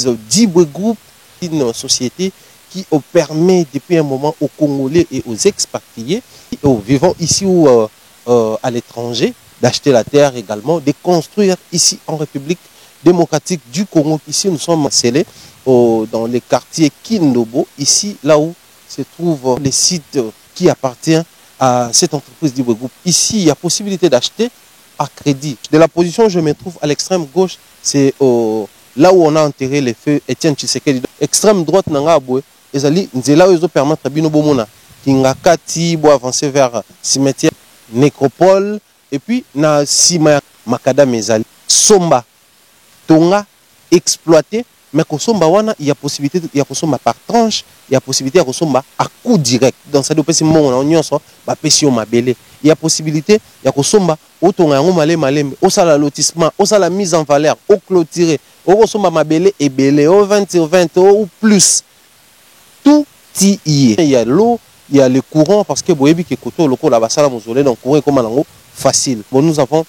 Dibwe Group, une société qui permet depuis un moment aux Congolais et aux expatriés, aux vivants ici ou à l'étranger, d'acheter la terre également, de construire ici en République démocratique du Congo. Ici, nous sommes scellés dans les quartiers Kindobo, ici, là où se trouve les sites qui appartiennent à cette entreprise Dibwe Group. Ici, il y a possibilité d'acheter à crédit. De la position où je me trouve à l'extrême gauche, c'est là où on a enterré les feux Etienne Tshisekedi. Extrême droite, Nangabwe, ezali nzela oyo permettre bino bomona kingakati bo avancer vers cimetière nécropole et puis na sima makadam ezali somba tonga exploité mais kosomba wana il y a possibilité ya kosomba par tranche, il y a possibilité ya kosomba à coup direct dans ça dopesi mongo na nyonso ba pesi yo mabele, il y a possibilité ya kosomba otonga yango malembe osala lotissement osala mise en valeur au clôturer o kosomba mabele ebele au 20 sur 20 ou plus. Tout y est. Il y a l'eau, il y a le courant, parce que Boyebi qui est côté au local, la basala mozolé, donc courant comme un facile. Bon, nous avons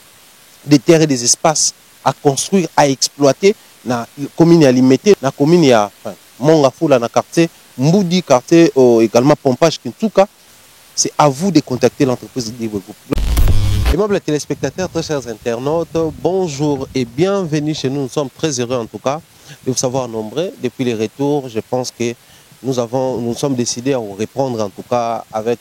des terres et des espaces à construire, à exploiter. Na commune à limiter, na commune à Mongafula, na quartier, Mboudi, quartier également Pompage, en tout cas, c'est à vous de contacter l'entreprise Dibwe Group. Aimables téléspectateurs, très chers internautes, bonjour et bienvenue chez nous. Nous sommes très heureux en tout cas de vous savoir nombreux. Depuis les retours, je pense que nous sommes décidés à reprendre en tout cas avec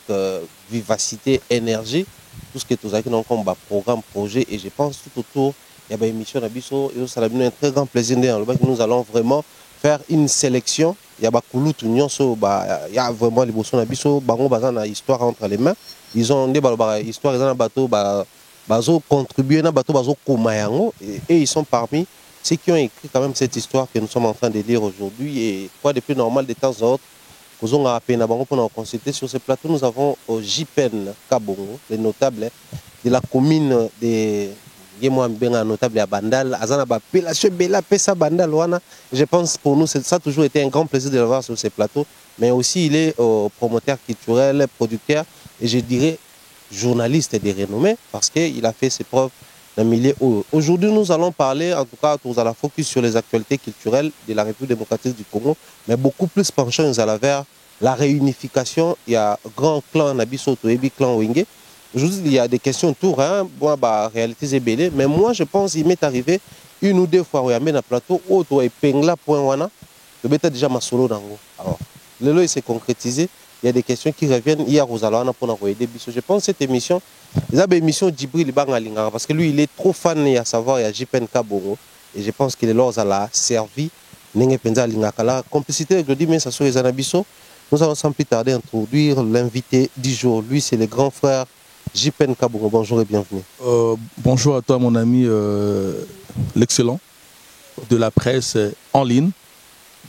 vivacité, énergie, tout ce que nous avons comme programme, projet, et je pense tout autour, il y a une émission d'Abisso, et ça a un très grand plaisir que nous allons vraiment faire une sélection. Il y a il y a vraiment les bossons d'Abisso, une histoire entre les mains. Ils ont des histoires, ils ont bateau, bazo contribué na bateau, bazo komayango, et ils sont parmi ceux qui ont écrit quand même cette histoire que nous sommes en train de lire aujourd'hui. Et quoi de plus normal de temps en temps, pour consulter sur ce plateau, nous avons Jipen Kabongo, les notables de la commune de notable à Bandal, Azana Bapélation Bela Pesa Bandal Wana. Je pense pour nous, ça a toujours été un grand plaisir de le voir sur ce plateau. Mais aussi, il est promoteur culturel, producteur, et je dirais journaliste de renommée, parce qu'il a fait ses preuves. Aujourd'hui, nous allons parler, en tout cas, nous allons focus sur les actualités culturelles de la République démocratique du Congo, mais beaucoup plus penchant vers la réunification. Il y a un grand clan Nabiso Toebi, clan Wenge. Aujourd'hui, il y a des questions autour, réalité Zébélé, mais moi, je pense qu'il m'est arrivé une ou deux fois où il y a un plateau, où il y a Pengla, point wana, le bêta déjà ma solo dango. Alors, le lot, il s'est concrétisé. Il y a des questions qui reviennent hier aux Alouana pour envoyer des bisous. Je pense que cette émission, il y a une émission Djibril Bangalinga, parce que lui, il est trop fan, à savoir, il y a Jipen Kabongo, et je pense qu'il est lors à la servi, Nenge Penza Lingaka. La complicité avec le Dimé Sasso et Zanabiso, nous allons sans plus tarder introduire l'invité du jour. Lui, c'est le grand frère Jipen Kabongo. Bonjour et bienvenue. Bonjour à toi, mon ami, l'excellent de la presse en ligne.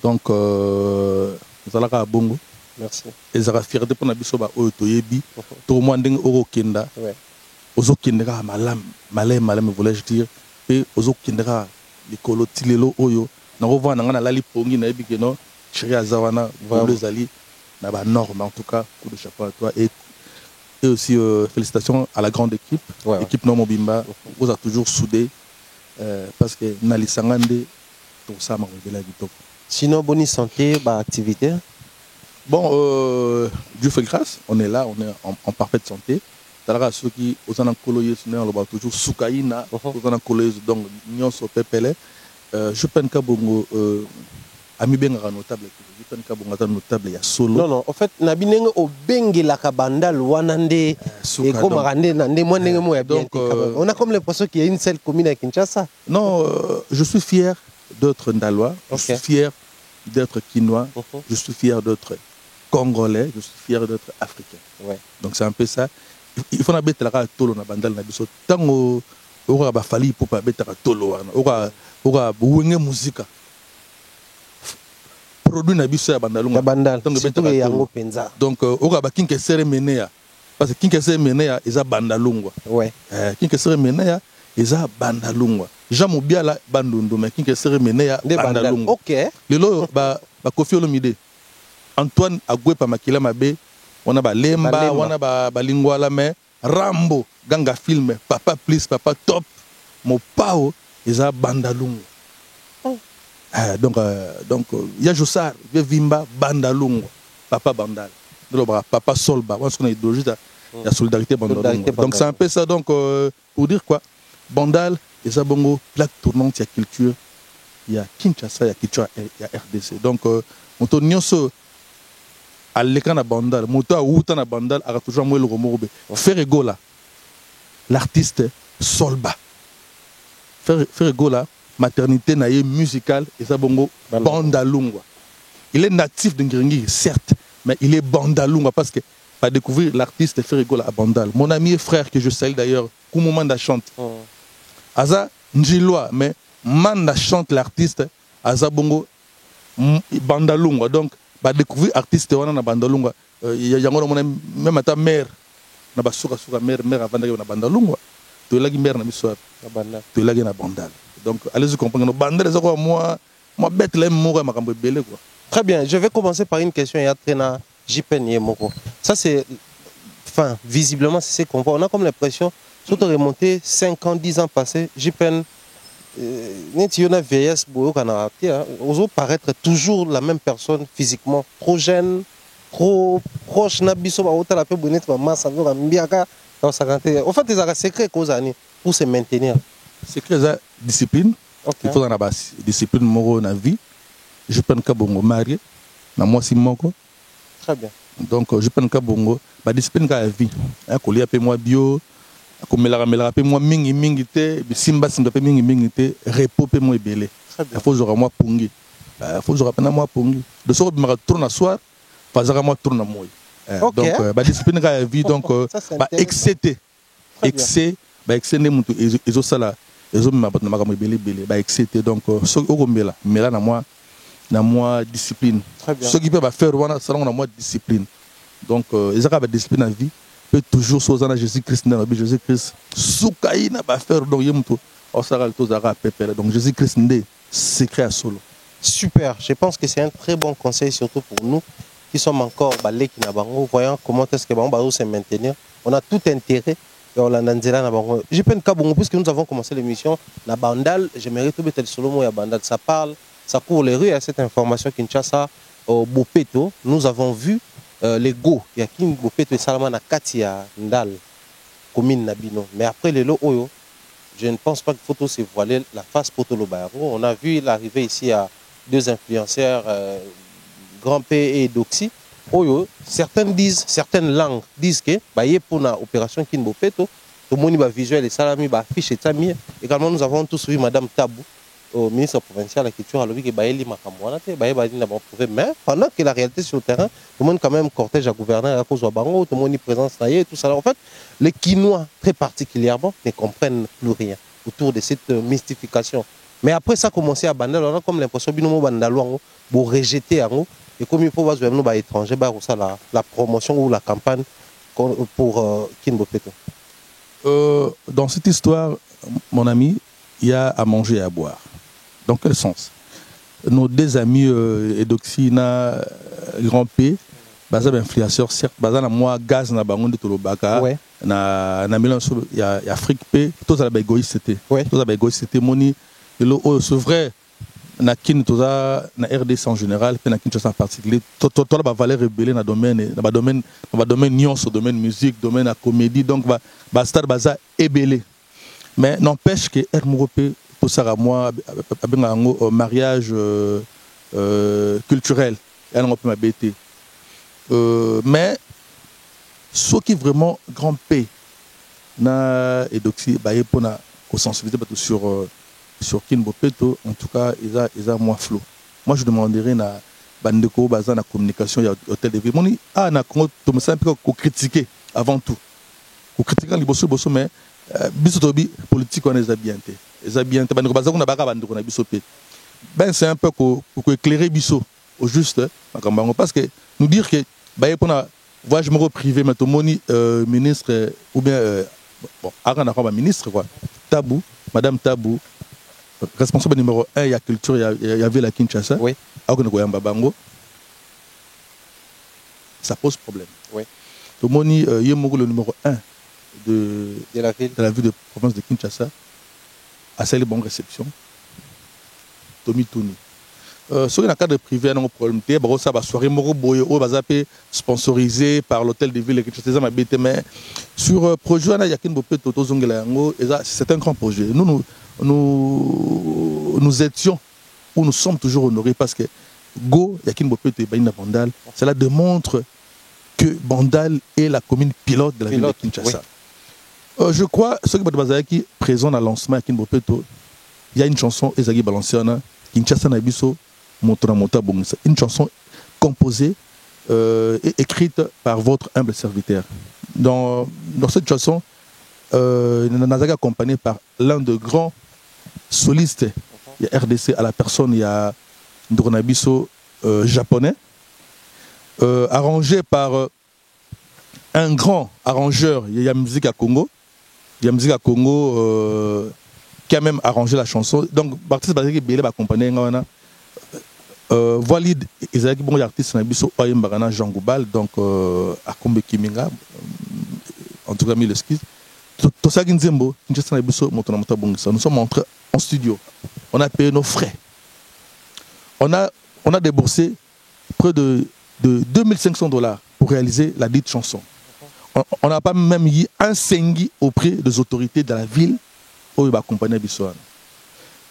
Donc, nous allons à Bongo. Merci. Et ça va faire des points d'habitude au Toyebi. Tout le monde est au Kenda. Aux Okindera, malem, voulais-je dire. Et aux Okindera, les colotilelo oyo. Nous revoyons dans la lipongi, n'a pas que non. Chéri Azawana, les alliés, n'a pas norme. En tout cas, coup de chapeau à toi. Et aussi, félicitations à la grande équipe. L'équipe Nomo Bimba, vous a toujours soudé. Parce que Nali Sangande, tout ça m'a révélé du top. Sinon, bonne santé, activité. Bon, Dieu fait grâce, on est là, on est en parfaite santé. T'as ceux qui aux en coloyes, on va toujours soukaïna, aux en coloyes, donc nions au pépélé. Je pense que bon, ami bien notable, je pense que bon, notable, il y a solo. Non, en fait, nabineng au bengi la kabanda, luanande, et comme rande, nande, moi n'eng moi bien. On a comme l'impression qu'il y a une seule commune à Kinshasa. Non, je suis fier d'être Ndalois, je suis fier d'être Kinois, je suis fier d'être Congolais, je suis fier d'être africain. Donc c'est un peu ça. Il faut mettre la tolo na bandal na biso. Tango ora ba fali pour pas mettre la tolo wana. Ora buwenge musique. Produit na biso ya bandalunga. Bandal. Tango yango penza. Donc ora ba kinke sere menea. Parce que kinke sere menea eza bandalungwa. Kinke sere menea eza bandalungwa. Jamu biala bandundu mais kinke sere menea bandalungwa. OK. Lelo ba Kofi Olomide. Antoine Agwepa Makila Mabe, on a Lemba, on a Balingwala, mais Rambo, Ganga Film, Papa Please, Papa Top, mon pao, ils ont Bandalungu. Donc il y a Jossar, il y a Vimba, Bandalungo, Papa Bandal. Papa Solba, parce qu'on a idéologie, il y a solidarité Bandalungo. Donc c'est un peu ça, donc pour dire quoi, Bandal, et ça bongo, plaque tournante, il y a culture, il y a Kinshasa, il y a culture, il y a RDC. Donc on tourne à l'écran à Bandal, moto à Outan à Bandal, a toujours moi le remorbe. Ferrego là, l'artiste Solba. Ferrego là, maternité naïe musicale, et ça bongo, Bandalungo. Il est natif de Ngringi, certes, mais il est Bandalunga parce que va découvrir l'artiste Ferrego à Bandal. Mon ami et frère que je salue d'ailleurs, Koumoumanda chante. Aza Njiloa, mais Manda chante l'artiste Aza Bongo Bandalunga. Donc, va découvrir l'artiste Wana Bandalunga. Il y a même à ta mère, na basuka suka mère avant d'aller na Bandalunga. Tu es là qui mère na bissoir. Tu es là qui na Bandal. Donc, allez-y comprendre. Bandal, c'est quoi moi bête là, moi ma cambo belé quoi. Très bien, je vais commencer par une question. Il y a Trena Jipen Yemoko. Ça, c'est. Enfin, visiblement, c'est ce qu'on voit. On a comme l'impression, surtout remonter 5 ans, 10 ans passés, Jipen. Il y a une vieillesse, on paraître toujours la même personne physiquement, trop jeune, trop proche. En fait, il y a un secret pour se maintenir. Secret, c'est la discipline. Il faut avoir discipline dans la vie. Je pense que bongo marié, na moi si moko. Très bien. Donc je pense que bongo, ba discipline ka vie. Ko li apé moi bio, ko melaka pe moi mingi te, simba pe mingi te, repos pe moi belé. Il faut genre moi pungi. Il faut genre na moi pungi. De so bi ma tourne à soir, fazaka moi tourne moi. Donc ba discipline ka vie donc ba excité. Excès ne mutu ezo sala, ezo ma na makambo belé ba excité donc so okombela, mela na moi na moi discipline. Ce qui peut faire voilà ça na moi discipline. Donc ils ont discipline en vie peut toujours soza Jésus-Christ na Jésus-Christ soukaï na ba faire donc yemuto au saral to zara pepele donc Jésus-Christ ndé secret à solo. Super, je pense que c'est un très bon conseil surtout pour nous qui sommes encore balé qui na bango voyant comment est-ce que bango va se maintenir. On a tout intérêt et on l'a nanzela na bango. Je pense que puisque nous avons commencé l'émission la Bandal, j'aimerais tout mettre le solo mo ya Bandal ça parle. Ça court les rues à cette information Kinshasa au Bopeto. Nous avons vu les go. Il y a Kin Bopeto et Salman à Katia Ndal, commune Nabino. Mais après les lots Oyo, je ne pense pas que photo s'est voilé la face Potolo Bayaro. On a vu l'arrivée ici à 2 influenceurs, Grand P et Doxy. Oyo, certaines langues disent que pour la opération Kin Bopeto, tout le monde va visuel et salami va afficher Tamir. Également, nous avons tous vu Madame Tabou. Au ministre provincial de la culture, mais pendant que la réalité sur le terrain, tout le monde quand même cortège à gouverneur à cause de Bango, tout le monde y présence et tout ça. En fait, les Quinois très particulièrement ne comprennent plus rien autour de cette mystification. Mais après ça a commencé à Bandal, on a comme l'impression que nous avons rejeter et comme il faut voir nous étrangers, la promotion ou la campagne pour Kinbo Peto. Dans cette histoire, mon ami, il y a à manger et à boire. Dans quel sens? Nos 2 amis Edoxina, Grand P, Baza influenceur, certes, Baza na moi gaz na bangon de Tolobaka, na mélange il y a Afrique P, tous à la égoïste c'était. Tous à la égoïste c'était moni. C'est vrai, na kin tous na RDC en général, puis na kin en particulier. Toi la valeur rebelle na domaine nion sur domaine musique, domaine la comédie, donc ba star Baza ébélé. Mais n'empêche que RMOP pour ça à moi un mariage culturel elle on peut m'abêter mais ce qui vraiment grand P na Edoxy baye pour na sensibiliser sur Kinbo Peto en tout cas ils a moins flou. Moi je demanderais na bandeko bazan na communication ya hôtel de ville moni na Congo to me simple ko critiquer avant tout ko critiquer les bosso mais bisotobi politique on les a bien été. Ben c'est un peu pour éclairer Bisso au juste parce que nous dire que pour un voyage privé mais tout ministre ou bien bon ministre quoi Tabou madame Tabou responsable numéro 1 il y a culture il y avait la Kinshasa oui ça pose problème oui tout le le numéro 1 de la ville de province de Kinshasa à celle bonne réception Tommy Tony sur un cadre privé, on a un problème. Ça va soirée sponsorisé par l'hôtel de ville. Mais sur projet, c'est un grand projet. Nous étions où nous sommes toujours honorés parce que Go, Yakin Bopeto et Baïna Bandal, cela démontre que Bandal est la commune pilote de la ville de Kinshasa. Oui. Je crois, ceux qui présent à lancement Yakin Bopeto, il y a une chanson, Ezagi Balanciana, Kinshasa Nabiso, une chanson composée et écrite par votre humble serviteur. Dans cette chanson, Nazaka accompagné par l'un de grands solistes, il y a RDC à la personne, il y a Ndronabiso japonais, arrangé par un grand arrangeur, il y a Musique à Congo, qui a même arrangé la chanson. Donc, l'artiste Bazaki Bélé va accompagner Valide, ils ont bon artiste Nabiso Oyembarana Jean Goubal, donc à Kombe Kiminga, en tout cas, mis le ski. Tout ça, nous sommes entrés en studio. On a payé nos frais. On a déboursé près de $2500 pour réaliser la dite chanson. On n'a pas même eu un sengui auprès des autorités de la ville où il va accompagner Bissoane.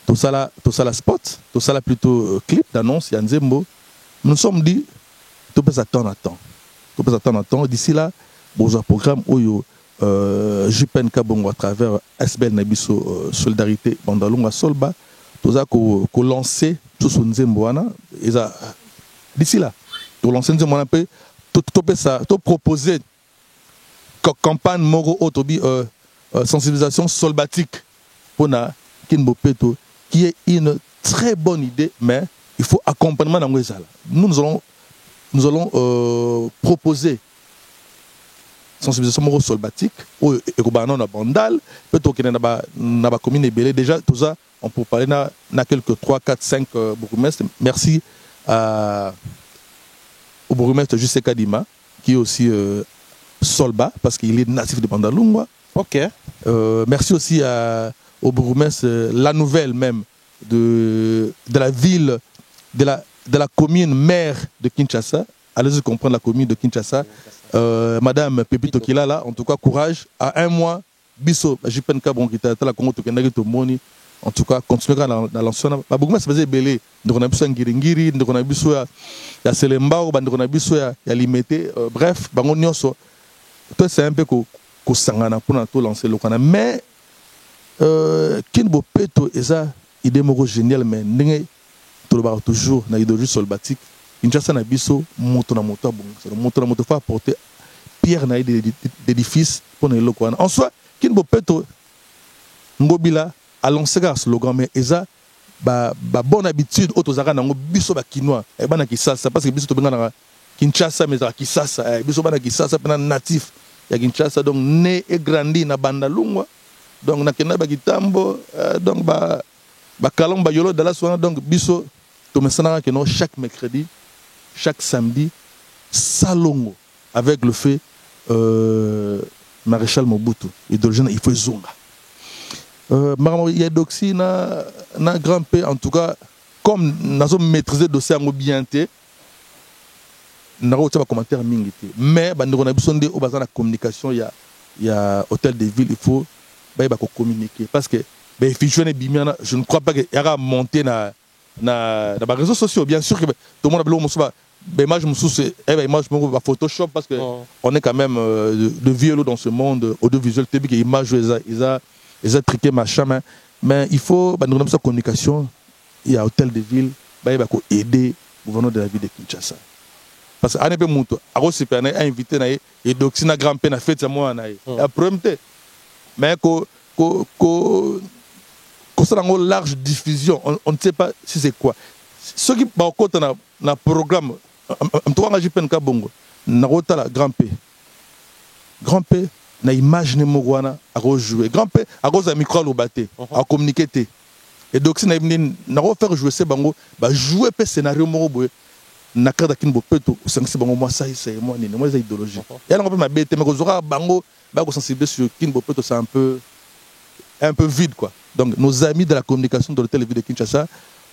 Tout ça là spot, tout ça là plutôt clip d'annonce, Yanzembo. Nous nous sommes dit, tout peut s'attendre à temps. D'ici là, bon, un programme où Jupen Kabongo à travers SBL Nabiso Solidarité Bandalunga Solba, tout ça qu'on lancé tout son Nzemboana. D'ici là, pour lancer Nzemboana, tout ça, tout proposer campagne Moro Otobi sensibilisation solbatique pour na Kinbopeto, qui est une très bonne idée, mais il faut accompagnement dans les Nous allons proposer sensibilisation moro solbatique ou ekobana na bandal peut-être qu'il na ba commune belé déjà tout ça on peut parler na quelques 3 4 5 bourgmestres. Merci au bourgmestre Jusce Kadima qui est aussi Solba parce qu'il est natif de Bandalungwa. OK. Merci aussi au bourgmestre la nouvelle même de la ville de la commune mère de Kinshasa. Allez-y comprendre la commune de Kinshasa. Madame Pepito Kilala, en tout cas, courage. À un mois, Bisso, Jipenka Bonkita, la Congo, Moni, en tout cas, continuera dans l'ancien. Beaucoup se faisait belé. Nous avons besoin de Ngiringiri, nous avons besoin de Selembao, nous avons besoin de Limité. Bref, c'est un peu que Sangana pour tout lancer le Kana. Mais, Kinbo Peto, c'est une idée géniale, mais nous toujours dans l'idéologie solbatique. Kinshasa na biso moto na moto fa apporter pierre na d'édifice pour les locaux. En soi, Kinbo Peto Ngobila a lancé un slogan mais eza ba bonne habitude autozaka na biso ba kinois e bana Kisasa parce que biso to benga na Kinshasa mais za Kisasa biso bana Kisasa pena natif ya Kinshasa donc né et grandi na Bandalungwa donc na kena ba Kitambo donc ba kalomba yolo de la soirée donc biso to mesana que non chaque mercredi chaque samedi, Salongo, avec le fait Maréchal Mobutu, idéologie, il faut zonga. Il y a doxy na grand P, en tout cas, comme nous avons maîtrisé le dossier en bien, nous avons un commentaire mingité. Mais nous avons besoin de la communication, il y a hôtel de ville, il faut communiquer. Parce que je ne crois pas qu'il y aura monté dans les réseaux sociaux. Bien sûr que tout le monde a besoin image Photoshop parce que on est quand même de vieux dans ce monde audiovisuel que image ils ont triqué machin mais il faut nous donner sa communication. Il y a hôtel de ville il va aider le gouvernement de la ville de Kinshasa parce que ane pe muto ako super na invité na et donc na grand père na fête ça moi na la problème mais ça a une large diffusion on ne sait pas si c'est quoi ceux qui ba côté na programme Mtouanga Jipenka Bongo, Narota Grand P. Grand P, na imagine Mogwana à rejouer. Grand P, à cause d'un micro à l'obaté, à communiquer. Et donc, si n'a faire jouer ces bango, bah jouer pe scénario moroboé. Na kada kinbo peto, ou sanksi bango moi ça c'est moi ni moi c'est idéologie. Et alors on peut m'abêter mais kozora bango, bah ko sensibiliser sur kinbo peto c'est un peu vide quoi. Donc nos amis de la communication de l'hôtel de ville de Kinshasa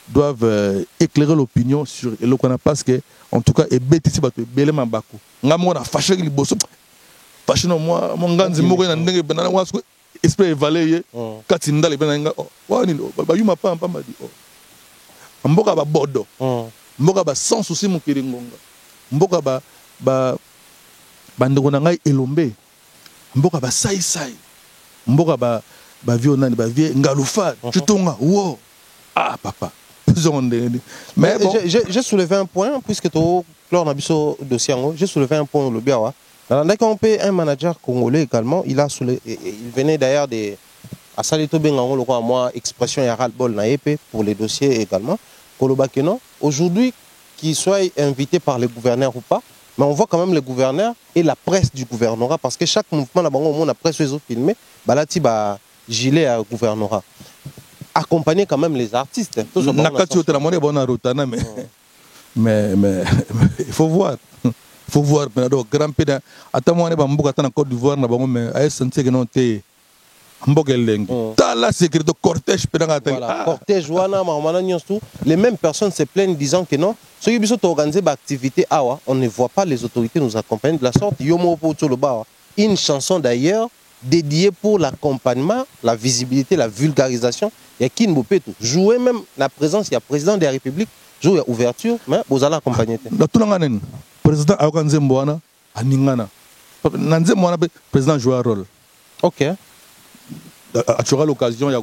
doivent éclairer l'opinion sur Elokana parce que, en tout cas, et bêtisi bato belé mambako. Nga mo na fâché li bosso. Fâché no moi mon ganzi mo na ndenge banana wasko esprit évaluer katinda le benanga wa ni ba yuma pa mpa madi mboka ba bodo mboka ba sans souci mo kiringonga mboka ba ndeko na ngai elombe mboka ba sai mboka ba vieux nani ba vieux ngalufa tutonga wo ah papa mais bon. J'ai soulevé un point puisque tu clore nabiso dossier j'ai soulevé un point au Lobiawa. Dans un manager congolais également, il venait d'ailleurs de à Salito Bengango, le moi expression et ras-le-bol naépé pour les dossiers également. Kolobakeno, aujourd'hui, qu'il soit invité par les gouverneurs ou pas, mais on voit quand même les gouverneurs et la presse du gouvernorat parce que chaque mouvement là-bas, au monde, la presse les autres filmés, balati ba gilet à gouvernorat. Accompagner quand même les artistes. Mais il faut voir. Il faut voir. Grand pédant. Attends, moi, on est en Côte d'Ivoire, mais à sentir que non, t'es. Là, c'est que le cortège pédant. Cortège, les mêmes personnes se plaignent disant que non, ceux qui sont organisés d'activités, on ne voit pas les autorités nous accompagner de la sorte. Une chanson d'ailleurs dédiée pour l'accompagnement, la visibilité, la vulgarisation. Il y a qui jouer même la présence, il y a le président de la République, jouer à ouverture, mais vous allez accompagner. Le président a organisé Mboana à Ningana. Le président joue un rôle. Ok. Tu auras l'occasion, il y a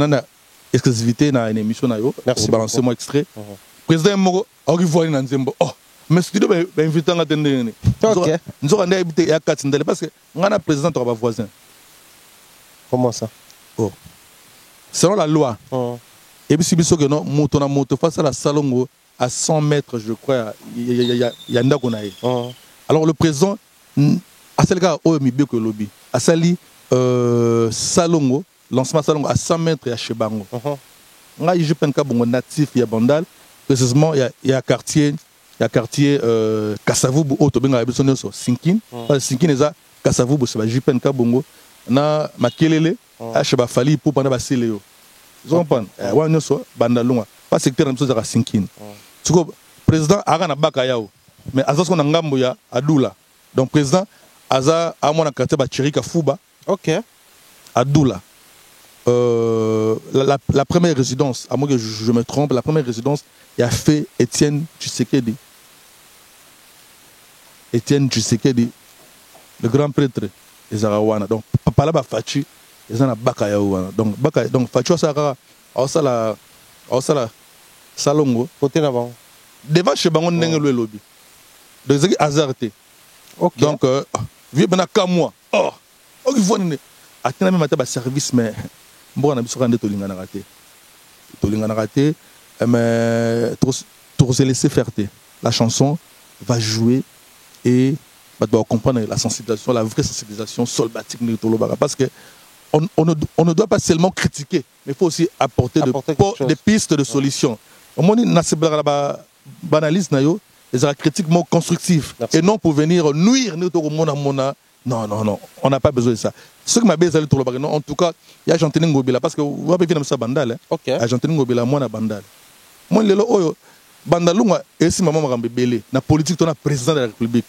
une exclusivité dans une émission. Merci. Balancer moi extrait. Le président Mbogo a vu Nanzembo. Oh, mais ce qui doit être invité à attendre. Ok. Nous avons invité à Katindale parce que le président est voisin. Comment ça? Oh. Selon la loi, et puis si que non, moto face à la Salongo à 100 mètres, je crois, il y a un dagonaï. Alors le président, à celle gars, oh mi que lobby, à Sali Salongo, lancement Salongo à 100 mètres et à Chebango. Là, je pense qu'il y a natif, il y a Bandal, précisément il y a quartier, Kassavou, Otobenga, Abisonio, Sinkin, Sinkin est à Kassavou, c'est pas Jipen Kabongo, na Makelele. Acheba fali pour pendant basileo. Vous comprenez? Ouais, nous sommes bandalunga. Pas secteur de chose à Sinkin. Tu vois, président Arana Bakayao, mais Azas qu'on a ngamboya Adoula. Donc président Aza a mon quartier Bachirika Fouba. Ok. Adoula. La première résidence, à moins que je me trompe, la première résidence, il a fait Étienne Tshisekedi. Étienne Tshisekedi, le grand prêtre des Arawana. Donc papa là-bas Fachi. Ils ont un Bakayao. Donc Fachi Osaka, Osala Salongo. Côté là-bas. Devant chez Bangon Nengelo lobby. Donc c'est hasardé. Donc vieux ben à moi. Oh, il faut ne. Attends même à service mais bon on a besoin de Tolingana raté. Tolingana raté mais trop se laisser faire. La chanson va jouer et va comprendre la sensibilisation, la vraie sensibilisation solbatique de Tolobara parce que on ne doit pas seulement critiquer, mais il faut aussi apporter des pistes de solutions. Au moins, banalise les critiques constructives et non pour venir nuire non, on n'a pas besoin de ça. Ce que m'a besoin de en tout cas, il y a Argentine Ngobila parce que vous avez vu dans bandal. Argentine Ngobila, moi, na bandal. Moi, le oyo bandalunga et si maman m'a belé na politique, ton président de la République.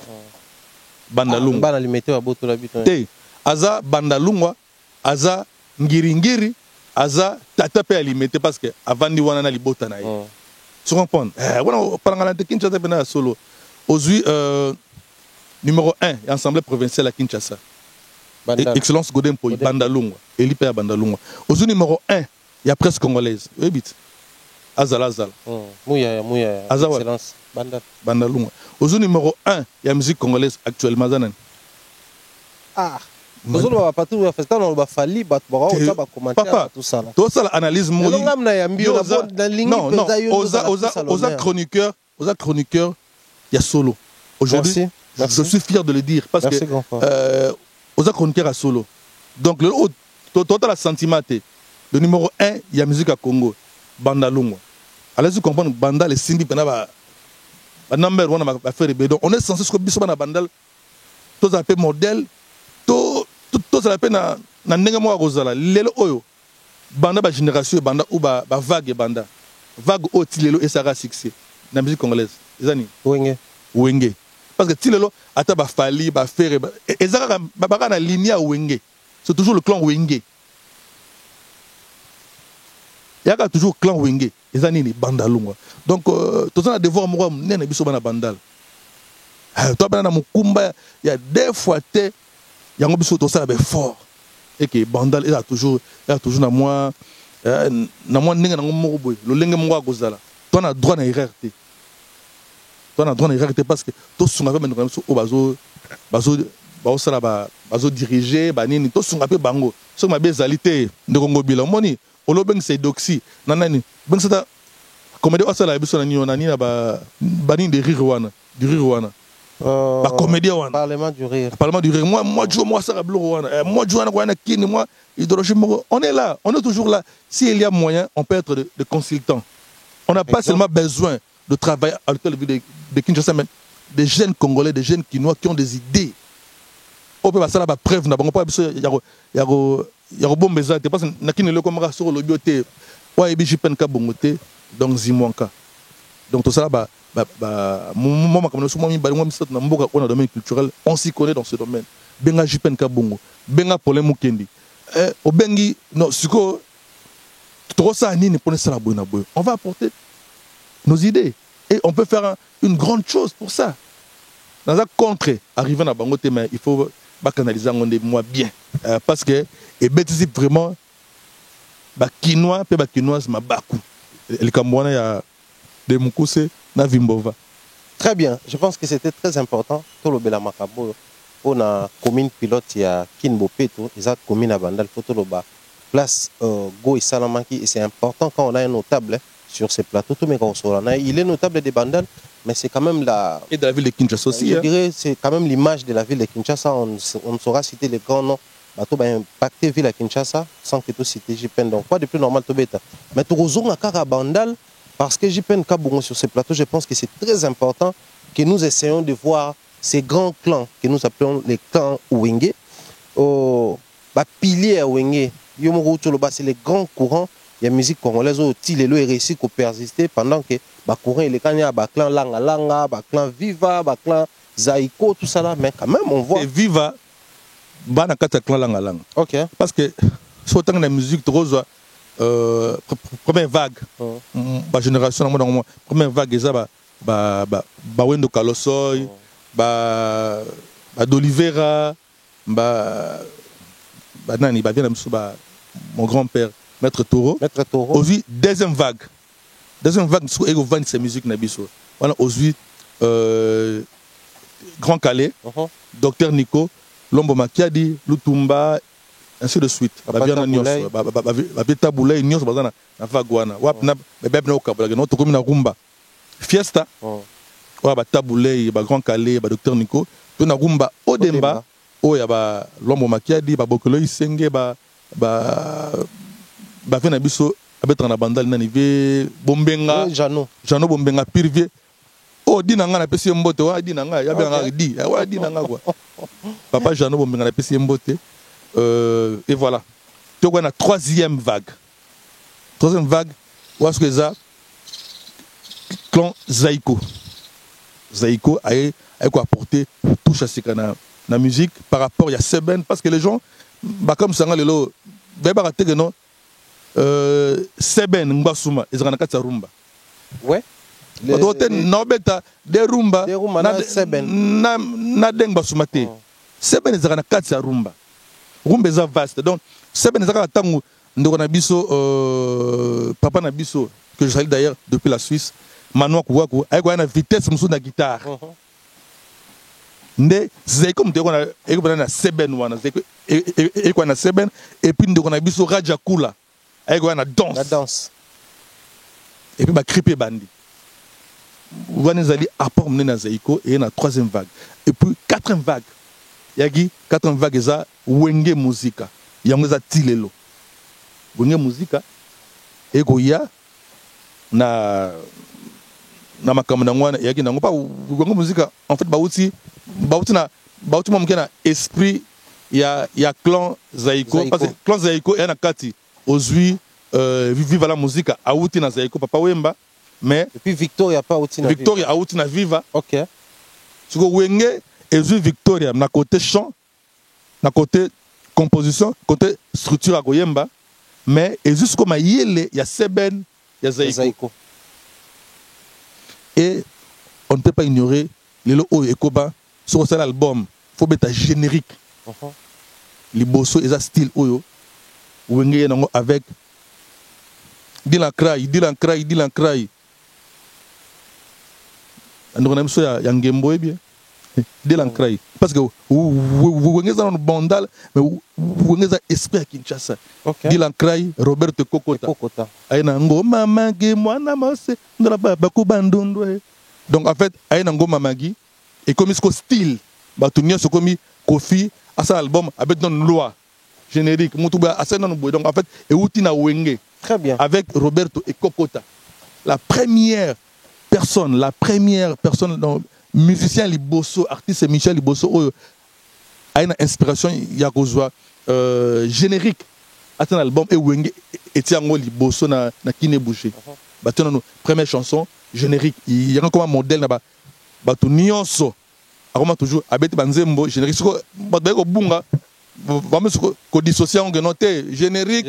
Bandalunga. Banalimeté à boto la bite. Aza bandalunga. Aza ngiri aza tatape alimité parce que avant ni wana na libota na ye. Tu comprends? Wana parangala de Kinshasa bena solo. Aujourd'hui numéro 1 l'Assemblée provinciale à Kinshasa. Excellence Godem Poy Bandalungwa, Elipe à Bandalungwa. Aujourd'hui numéro 1, il y a presque congolaise. Ebit. Azala. Mouya excellence Bandalungwa. Aujourd'hui numéro 1, il y a musique congolaise actuellement zanan. Ah. Papa, analyse chroniqueur, il y a solo. Aujourd'hui, je suis fier de le dire parce que aux chroniqueurs à solo. Donc le total sentiment, le numéro 1, il y a musique à Congo, Bandalungwa. Allez-vous comprendre Banda les Sindi Penaba number 1 à faire donc on est censé se bisou na Bandal, tous un peu modèle. Tout ça la na ndenge mo akozala lelo oyo banda ba génération banda ou ba vague banda vague au tilelo et ça a succès la musique congolaise ezani wenge parce que tilelo ata ba fali ba faire ezaka ba na ligne wenge c'est toujours le clan wenge yaka toujours clan wenge ezani ni bandalungwa donc tout ça na devoir mo nene biso bana bandal toi bana na mukumba ya deux fois te yango biso to ça ba fort et que bandal il a toujours na moi ndenge na moko boy lo lenge mo akozala toi na droit na erreur te parce que to sunga pe ndeko biso o bazo sala bazo diriger ba nini to sunga pe bango so ma bezalité ndeko ngobila moni olo beng c'est doxy nanani beng ça comédie osala biso na nini na ba nini de rire wana ba comédie wana parlement du rire moi ça rablo wana moi joana wana kini moi idéologie on est là on est toujours là s'il y a moyen on peut être de consultant on n'a pas seulement besoin de travailler à l'hôtel de Kinshasa mais des jeunes congolais des jeunes quinois qui ont des idées on peut passer là ba preuve na bango pas biso ya bombeza te parce que na kini le komaka sur le bioté wa ebiji penka bongote donc zimonka donc tout ça ba moi comme nous sommes na mboka on a domaine culturel on s'y connaît dans ce domaine benga jipenka bongo benga problème mukendi obengi non siko trop ça nini pour ça la bonne on va apporter nos idées et on peut faire une grande chose pour ça dans un contre arriver na bango te mais il faut ba canaliser ngonde moi bien parce que et bêtise vraiment ba quinois pe ba quinoise mabaku le Cambouana ya de Mukuse na Vimbova. Très bien, je pense que c'était très important tout le bela makabo on a commune pilote ya Kinbopeto exact commune à Bandal photo le bas place Go et Salamaki et c'est important quand on a un notable sur ces plateaux tout mais quand on il est notable des Bandal mais c'est quand même la et de la ville de Kinshasa aussi je dirais c'est quand même l'image de la ville de Kinshasa on ne saura citer les grands noms bato ba impacté ville à Kinshasa sans que tout citer JPN donc quoi de plus normal to beta mais to rozonga kaka Bandal parce que JPN Kabongo sur ces plateaux je pense que c'est très important que nous essayons de voir ces grands clans que nous appelons les clans Wenge ba piliers à Wenge yomo to ba c'est les grands courants il y a musique congolaise au tilelo et réussi qu'on persister pendant que ba courant il est kanya ba clan langa langa ba clan viva ba clan zaiko tout ça là mais quand même on voit et viva bana kata clan langa langa OK parce que sur tant la musique rose première vague ba génération moi première vague ça ba wendo kalosoy ba d'Olivera ba nani ba vient ba mon grand-père Maître Taureau aujourd'hui deuxième vague sur ego vend ses musiques na biso voilà aujourd'hui Grand Calais Docteur Nico Lombo Makiadi Lutumba ainsi de suite ba bien na nyos ba beta boulay nyos ba na vague wana wap na bebe na okabula no to komi na rumba fiesta wa ba tabulay ba Grand Calais ba Docteur Nico to na rumba Odemba oya ba Lombo Makiadi ba Bokolo Isenge ba fait na biso abetra na bandal na nive bombenga jano bombenga pirvie o dinanga na pesi mbote wa dinanga ya benga di wa dinanga quoi papa jano bombenga na pesi mbote et voilà to kwa na troisième vague wa ce que ça clan Zaiko a quoi apporter touche à ce kana na musique par rapport il y a Seben parce que les gens bah comme ça lelo beba rateke non Seben Ngbasuma ezana kati rumba ouais dote no beta de rumba na Seben na deng basuma te Seben ezana kati rumba eza vaste donc Seben ezaka tangu ndoko na biso papa na biso que je salue d'ailleurs depuis la Suisse Manoa Kouakou avec une vitesse musu na guitare nde Zaiko mteko na Seben wana Zaiko na Seben et puis ndoko na biso Raja Kula avec une danse et puis ba criper bandi wana zali apport mené na Zaiko et na troisième vague et puis quatrième vague yagi quatrième vague eza wenge musica yango eza tilelo wenge musica et goya na makambo na ngwana yagi nango pa wenge musica en fait bauti mwa na esprit ya clan Zaiko parce que clan Zaiko est na kati aujourd'hui Viva la musique a outi na Zaiko Papa Wemba, mais et puis Victoria pas outi na Victoria a outi na Viva. OK. Siko Wenge et Victoria na côté chant, na côté composition, côté structure à Goyemba, mais et jusqu'au Mayele, il y a Seben, il y a Zaiko. Et on ne peut pas ignorer les lots et Koba sur cet album, il faut mettre un générique. Les bosso et style oyo, Wenge avec Dylan Cry. On a mis ça en Game Boy bien. Dylan Cry. Parce que vous avez un bandal, mais vous avez un esprit à Kinshasa. Dylan Cry, Roberto Kokota. Aïna ngoma magi mwana mose ndaba bakubandundwe. Donc en fait, aïna ngoma magi et comme ce style, batunia ce comme Kofi à cet album avec une loi générique. Mutuba à donc en fait et outina Wenge. Très bien. Avec Roberto et Kokota. La première personne, donc, musicien Liboso, artiste Michel Liboso, a une inspiration, il y a générique à un album et Wenge et Tiango Liboso na Kine Bouché. Notre première chanson, générique. Il y a comme un modèle là-bas. Batu Nyonso. Aroma toujours, Abeti Banzembo, générique. Batu Bunga. Générique,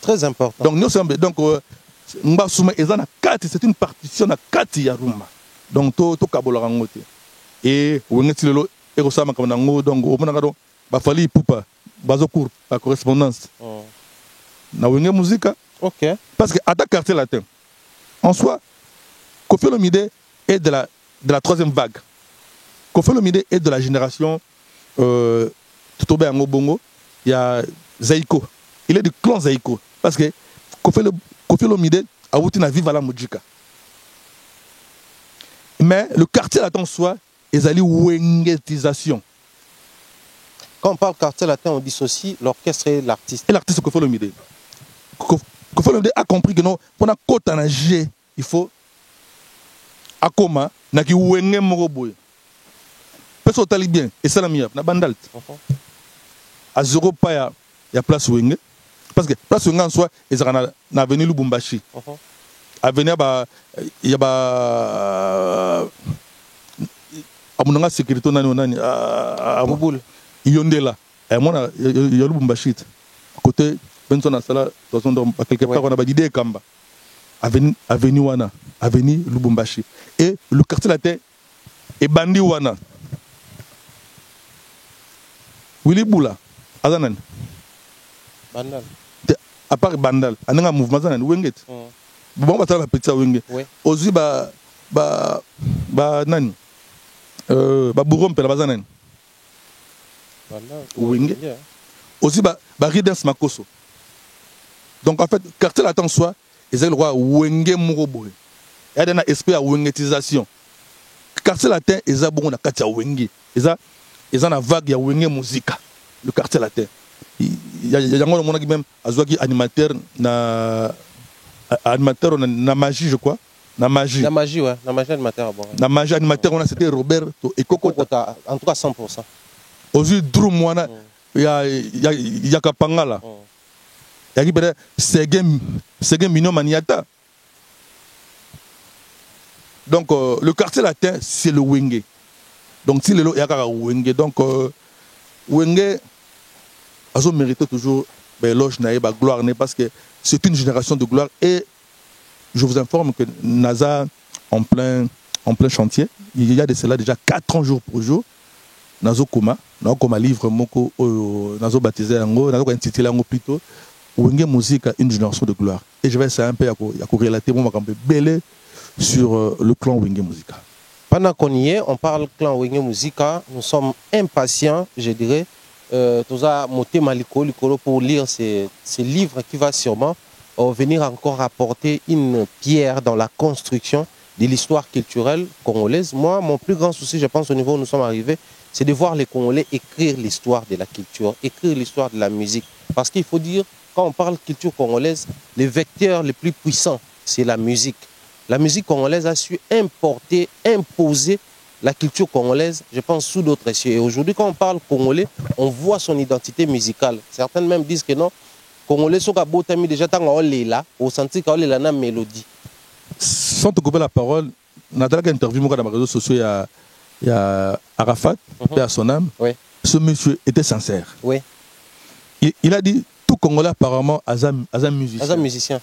très important. Donc, c'est une partition de Kati Yaruma. Donc, tout Kabola Rangote. Et on est le Erosama Kamanango, donc, au Monagado, Bafali Poupa, Bazokour, la correspondance. Na Wenge Musica. Ok. Parce que, à ta quartier latin, en soi, Kofi Olomide est de la troisième vague. Kofi Olomide est de la génération Totobe Ango Bongo. Il y a Zaiko. Il est du clan Zaiko. Parce que Kofi Olomide a outi na Viva la Mujika. Mais le quartier latin en soi est allé wengetisation. Quand on parle quartier latin, on dissocie l'orchestre et l'artiste. Et l'artiste Kofi Olomide. Kofi Olomide a compris que non, pour la côte en G, il faut akoma na ki wenge moroboy. Personne tali bien et ça la mia na bandalt. À zéro pas il y a place wenge parce que place wenge en soi ils na avenue Lubumbashi. Avenue ba il y a ba amunanga sécurité nani à Bouboul yondela et moi il y a Lubumbashi côté benson na sala dans quelque part on a ba idée kamba avenue wana avenue Lubumbashi et le quartier latin et bandi wana Willy Boula azanan Bandal à part Bandal ananga mouvement zanan wenget bon ba tala petit wenge ozi ba nani ba burom pela bazanan Bandal wenge ozi ba Ridens Makoso. Donc en fait quartier latin soit ils ont le droit wenge muroboy. Il y a un esprit à wengetisation. Quartier latin ils ont bon na katia wenge. Ils ont une vague à wenge musique. Le quartier latin. Il y a un même animateur na magie je crois. Na magie ouais, na magie animateur bon. Na magie animateur on a c'était Roberto et Kokota. En tout cas 100%. Aux yeux drum wana il y a Kapangala. Il y a Segem Mino Maniata. Donc le quartier latin c'est le wenge. Donc si le lo yakara wenge donc wenge a mérité toujours l'éloge naïba gloire parce que c'est une génération de gloire et je vous informe que NASA en plein chantier il y a de cela déjà 4 ans jour pour jour Nazo Koma livre moko Nazo baptisé ango Nazo intitulé ango plutôt Wenge Musique une génération de gloire et je vais essayer un peu à relater mon macambe belé sur le clan Wenge Musique. Pendant qu'on y est, on parle clan Wenge Musique, nous sommes impatients, je dirais, Toza Moté Maliko pour lire ces livres qui va sûrement venir encore apporter une pierre dans la construction de l'histoire culturelle congolaise. Moi, mon plus grand souci, je pense, au niveau où nous sommes arrivés, c'est de voir les Congolais écrire l'histoire de la culture, écrire l'histoire de la musique. Parce qu'il faut dire, quand on parle culture congolaise, les vecteurs les plus puissants, c'est la musique. La musique congolaise a su importer, imposer la culture congolaise, je pense, sous d'autres cieux. Et aujourd'hui, quand on parle congolais, on voit son identité musicale. Certains même disent que non, Congolais sont botami déjà tant on est là, au senti qu'on est là na mélodie. Sans te couper la parole, Nadal a interviewé moi dans les réseaux sociaux, il y a Arafat, paix à son âme. Oui. Ce monsieur était sincère. Oui. Il a dit tout Congolais apparemment Azam musicien. Azam musicien.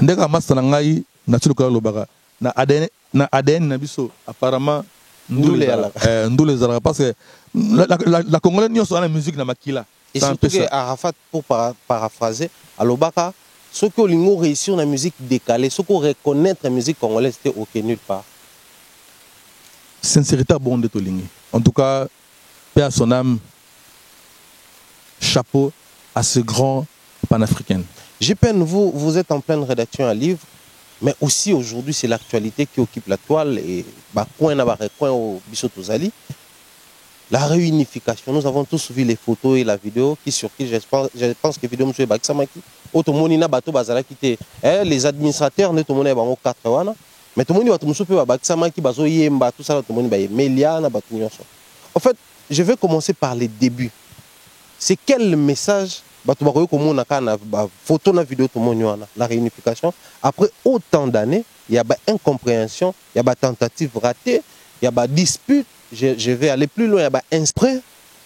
Ndeka masana ngai na tshuluka lobaka na ADN na biso apparemment ndule zalaka parce que la Congolais n'y a la musique na makila. Et surtout que Arafat, pour paraphraser, à l'Obaka, ce que l'on réussit sur la musique décalée, ce qu'on reconnaître la musique congolaise, c'était aucun nulle part. Sincérité à bon de Tolingi. En tout cas, paix à son âme, chapeau à ce grand panafricain. J'ai peine, vous êtes en pleine rédaction à livre, mais aussi aujourd'hui, c'est l'actualité qui occupe la toile et au Bissotozali. La réunification, nous avons tous vu les photos et la vidéo qui circulent. Je pense que la vidéo M. Baksamaki, les administrateurs, tout le monde est 4 ans. Mais tout le monde est Baksamaki, tout ça, tout le monde est. En fait, je vais commencer par les débuts. C'est quel message photo, vidéo, tout le monde la réunification. Après autant d'années, il y a incompréhension, il y a tentative ratée, il y a dispute. Je vais aller plus loin. Après,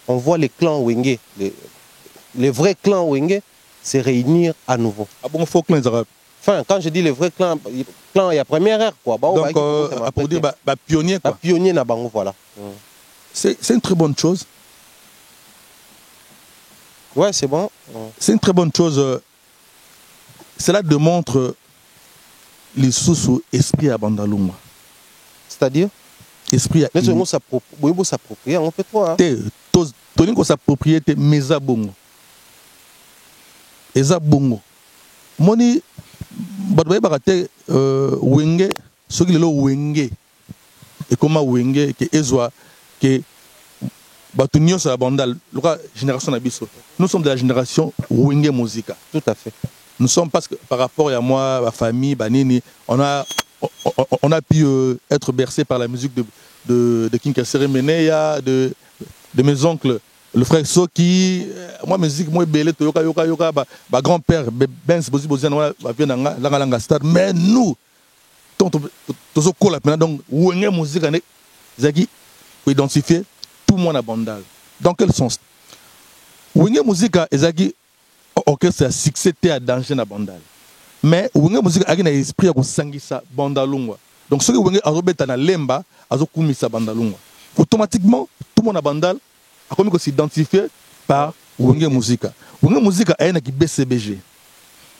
on voit les clans Wenge, les vrais clans Wenge se réunir à nouveau. Ah bon, faut clans arabes. Enfin, quand je dis les vrais clans, il y a première ère quoi. Donc, pour dire pionnier quoi. Pionnier na bango voilà. C'est une très bonne chose. Ouais, c'est bon. C'est une très bonne chose. Cela démontre les sous esprit à Bandalunga. C'est-à-dire esprit à s'approprier on fait quoi toni ko s'approprier te meza bongo eza bongo moni bato ba te wenge soki lelo wenge et comment wenge ke ezwa ke bato nyonso ya bandal loka génération na biso nous sommes de la génération wenge musica. Tout à fait. Nous sommes parce que par rapport à moi, ma famille, banini, on a pu être bercé par la musique de King Kassere Meneya, de mes oncles, le frère Soki, moi musique moi belé yoka ba grand-père Benz Bozi Boziana va venir langa star mais nous tous au là maintenant donc wenge musique ane zaki pour identifier tout le monde à Bandal. Dans quel sens? Wenge musique ezaki orchestre succès à danger na Bandal. Mais wenge musique a un esprit à sangisa Bandalungwa. Donc ceux qui wenge arobeta na lemba azo kumisa Bandalungwa. Automatiquement tout le monde à Bandal a comme s'identifier par wenge musique. Wenge musique a un qui BCBG.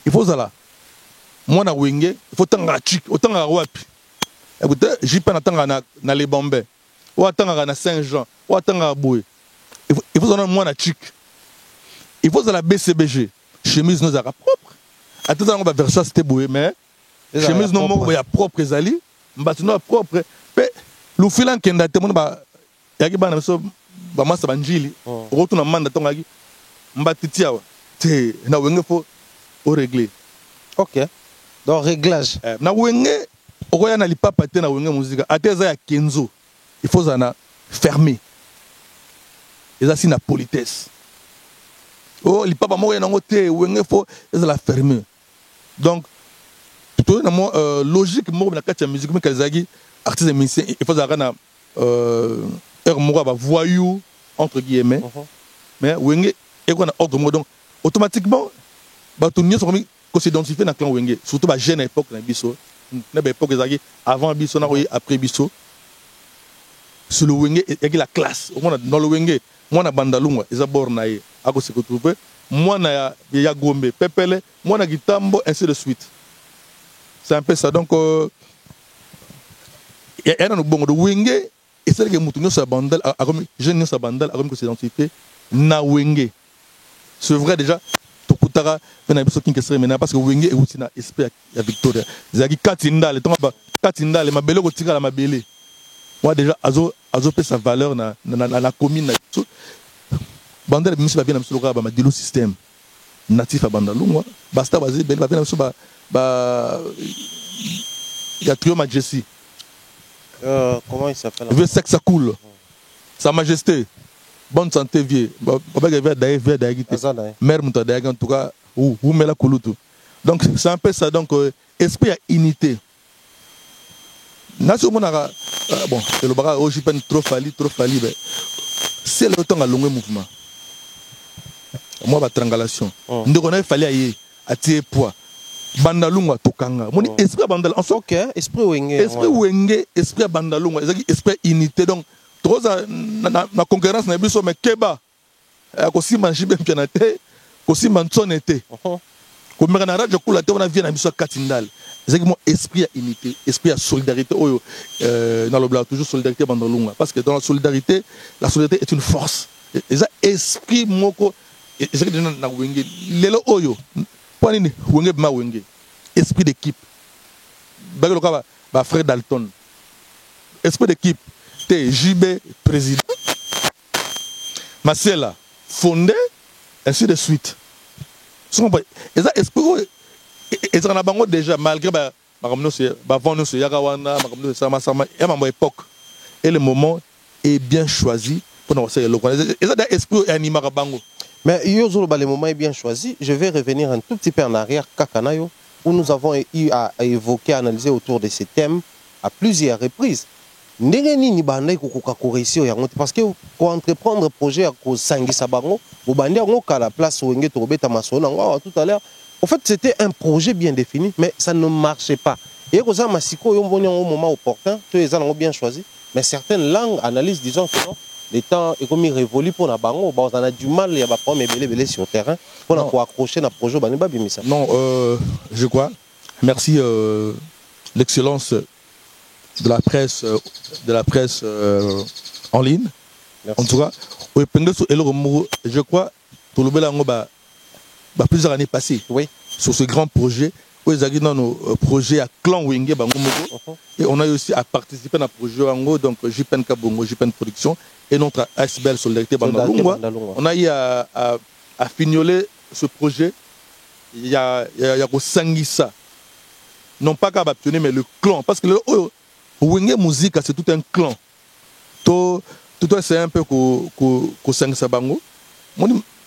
Il faut ça là. Moi na wenge, il faut tanga chic, autant à wapi. Écoutez, j'y pas tanga na les Bombay. Ou tanga na Saint-Jean, ou tanga à Boué. Il faut ça moi na chic. Il faut la BCBG. Chemise nous a propre. À tout à l'heure, version c'était boué, mais chemise nous a propre. Zali, mbatuno propre. Mais le filan qui est dans le monde, il y a qui ban so bamasa banjili. Retourne en mandat ton agi. Mbatitia wa. Te na wenge faut au régler. Ok. Donc réglage. Na wenge okoya na lipapa te na wenge musique. Ateza ya Kenzo. Il faut ça na fermer. Et ça c'est na politesse. Oh, les papas morts n'ont été wenge faut la fermer. Donc, plutôt logique mort na katia musique mais qu'elles agi artistes et musiciens il faut ça na mort voyou entre guillemets. Mais wenge et qu'on a autre mot donc automatiquement bah tout le monde se s'identifier dans clan wenge surtout bah jeune époque na biso na époque ezagi avant biso na après biso sur le wenge et la classe au moins dans le wenge moi na Bandalungwa eza bornaye ako se retrouver moi na ya Gombe Pepele moi na Gitambo ainsi de suite. C'est un peu ça donc il y a un bon de wenge et c'est que mutunyo sa bandal a comme jeune sa bandal a comme que s'identifier na wenge. C'est vrai déjà tokutara na biso King Kassere Meneya parce que wenge est aussi na esprit ya Victoria. Zaki katindale tonga ba katindale mabele ko tika la mabele. Moi déjà azo sa valeur na la commune na Bandel monsieur va bien dans le ba dilo système natif à Bandalungwa basta basé ben va bien dans ba il y a trio majesty comment il s'appelle vieux sexe ça coule sa majesté bonne santé vieux ba ga vers d'ailleurs mère muta d'ailleurs en tout cas ou mela kulutu. Donc c'est un peu ça, donc esprit à unité. Bon, c'est le bras, je pense trop falli, c'est le temps à long mouvement. Moi, ma triangulation. Donc on a fallu à tirer poids. Bandalunga tokanga. Mon esprit bandal. Ok, esprit wenge. Esprit wenge, esprit bandalunga. Esprit unité. Donc, trop na concurrence na biso mais keba. Kosi manji ben pianate, kosi mansonete. Comme na radio kula te on a vient na biso katindal. C'est que mon esprit à unité, esprit à solidarité oyo dans le blanc toujours solidarité bandalunga parce que dans la solidarité est une force. Et ça esprit moko et c'est que na wenge lelo oyo panini wenge ma wenge esprit d'équipe. Bagalo ka ba frère Dalton. Esprit d'équipe, T JB président. Marcela fondé ainsi de suite. Et ça esprit et ça na déjà malgré ba comme c'est ba vendre ce yagawana comme sama et ma époque et le moment est bien choisi pour nous c'est le et ça esprit animera bango. Mais le moment est bien choisi. Je vais revenir un tout petit peu en arrière Kakanayo où nous avons eu à évoquer analyser autour de ces thèmes à plusieurs reprises. Ndengeni ni bandai kukuka koresio yango parce que pour entreprendre projet ko sangisa bango bo bandi yango kala place wenge to beta masona tout à l'heure. En fait, c'était un projet bien défini, mais ça ne marchait pas. Et quand ça masiko au moment opportun, tous les gens ont bien choisi, mais certaines langues analysent disant que non, les temps est comme révolu pour na bango, on a du mal, il y a pas problème belé sur le terrain pour accrocher na projet bani ba bimisa. Non, je crois. Merci l'excellence de la presse en ligne. Merci. En tout cas, je crois tout le belango plusieurs années passées, oui, sur ce grand projet. Où ils arrivent dans nos projets à Clan Wenge Bangomogo. Et on a aussi à participer à un projet Wango, donc JPN Kabongo, JPN Production, et notre ASBL Solidarité Bandalungwa. On a eu à fignoler ce projet. Il y a Sangisa. Non pas qu'à bâtonner, mais le clan. Parce que le Wenge Musique, c'est tout un clan. Tout c'est un peu que Sangisa Bango.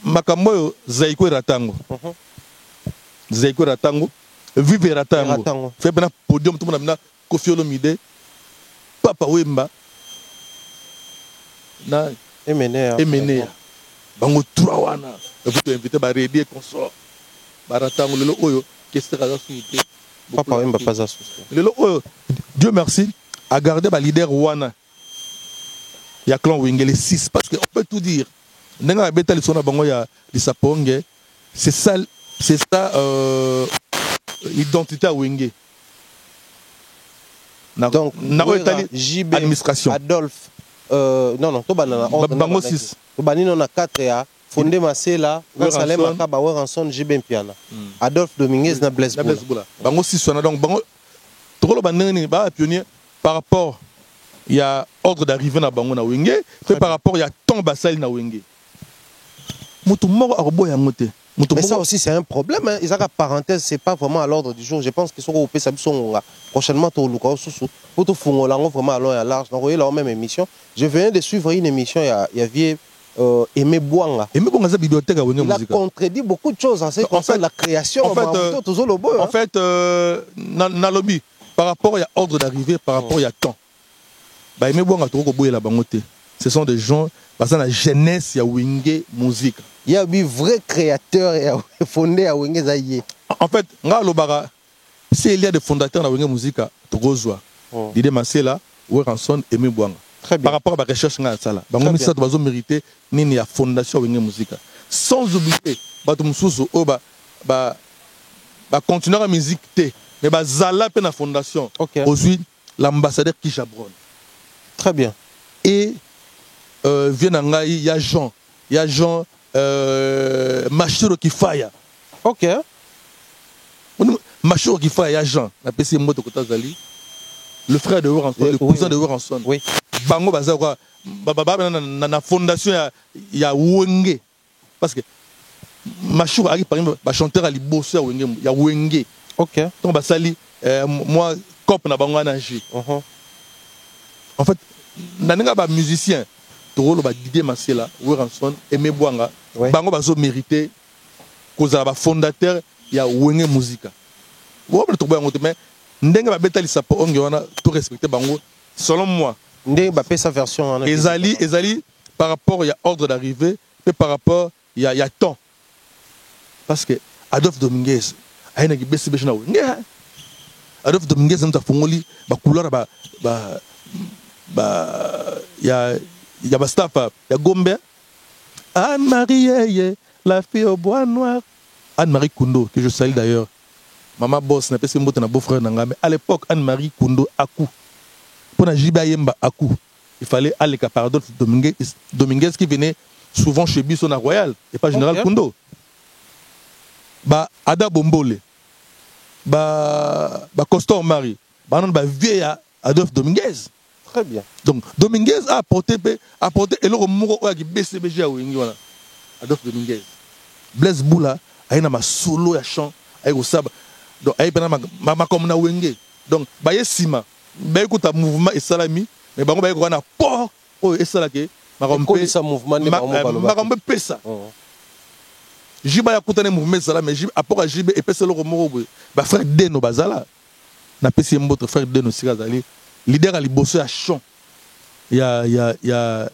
Makambo Zaiko Ratango. Zaiko Ratango. Vive Ratango. Fait un podium, tout le monde a Kofi Olomide. Papa Wemba. Na Emené. Bango Trawana. Vous êtes invité à Rédi et consort. Baratango, le Oyo. Qu'est-ce que c'est? Papa Wemba pas à souci. Le Oyo, Dieu merci, a gardé le leader Wana. Il y a Clan Wenge, les 6. Parce qu'on peut tout dire. C'est ça l'identité à Wenge. Donc, JB, administration. Adolphe, non, Bango 6. Banino na 4 fondé Marcela, Salem Akaba Weranson, JB Mpiana. Adolphe Dominguez na Blaise Boula. Bango 6, donc Bango, tout le monde est pionnier par rapport, il y a ordre d'arrivée na Bango na Wenge, par rapport, il y a temps Bassal na Wenge. Mais ça aussi c'est un problème. Hein. Ils ont parenthèse, c'est pas vraiment à l'ordre du jour. Je pense qu'ils sont au prochainement au Luka pour tout vraiment à long et à large. Donc, vous voyez la même émission. Je venais de suivre une émission, il y avait Aimé Bouanga. Il a contredit beaucoup de choses en ce qui concerne la création. En fait, dans lobby, par rapport à l'ordre d'arrivée, par rapport à temps, Aimé Bouanga la bangote. Ce sont des gens, parce que la jeunesse, il y a Wenge Musique. Il y a un vrai créateur fondé à Wenge Zaye. En fait, s'il y a des fondateurs de Wenge Musique, Togozwa, Didier Marcela, Weranson, Aimé Bouanga. Par rapport à la recherche, Bango Misa doit mériter la fondation Wenge Musique. Sans oublier, continuer la musique, mais Zala la fondation. Aujourd'hui, l'ambassadeur qui Jabron. Très bien. Et il y a Jean Machiro Kifaya. Ok. Machiro Kifaya, il y a Jean. Le frère de Weranson, le cousin de Weranson. Oui. Bango Bazakwa, la fondation, il y a Wenge. Parce que Machiro arrive par exemple, chanteur à l'Ibosso, il y a Wenge. Ok. Donc, Basali, moi, Cop na Bango Ananji. En fait, un musicien. Didier Marcela, Weranson, Aimé Bouanga, Bango Bazo mérité kozala ba fondateur ya Wenge Musica. Bon le trouver en mais ndenge ba betali sapo onge wana tout respecter bango selon moi. Ndenge ba pesa version ezali par rapport il y a ordre d'arrivée et par rapport il y a temps. Parce que Adolphe Dominguez aina ki besi na Wenge. Adolphe Dominguez nta fongoli ba couleur il y a staff, il y a Gombe, Anne-Marie, la fille au bois noir, Anne-Marie Kundo, que je salue d'ailleurs. Maman boss, n'a pas si un beau-frère, mais à l'époque, Anne-Marie Kundo, Akou. Pour la Jibayemba, Akou, il fallait aller par Adolphe Dominguez qui venait souvent chez Bisson à Royal, et pas Général Kundo. Bah, Ada Bombole, bah, Coston Marie, bah, non, bah, vieille Adolphe Dominguez. Très bien. Donc, Dominguez a apporté et le mot qui BCBG à Wingwana. Adolphe Dominguez. Blaise Boula, a une solo à chant, a une sab. Donc, a une ma comme na Wenge. Donc, baye sima, baye écoute un mouvement et salami, mais bango baye quoi na port, oh, et salake, ma rompe, ça mouvement, ma rompe pesa. Jiba ya koutane mouvement salami, mais apport à Jibe et pesa le remoro, bah frère Deno Bazala. Na pesi mbotre frère Deno Sikazali. Leader à l'Ibosso à chant. Il y a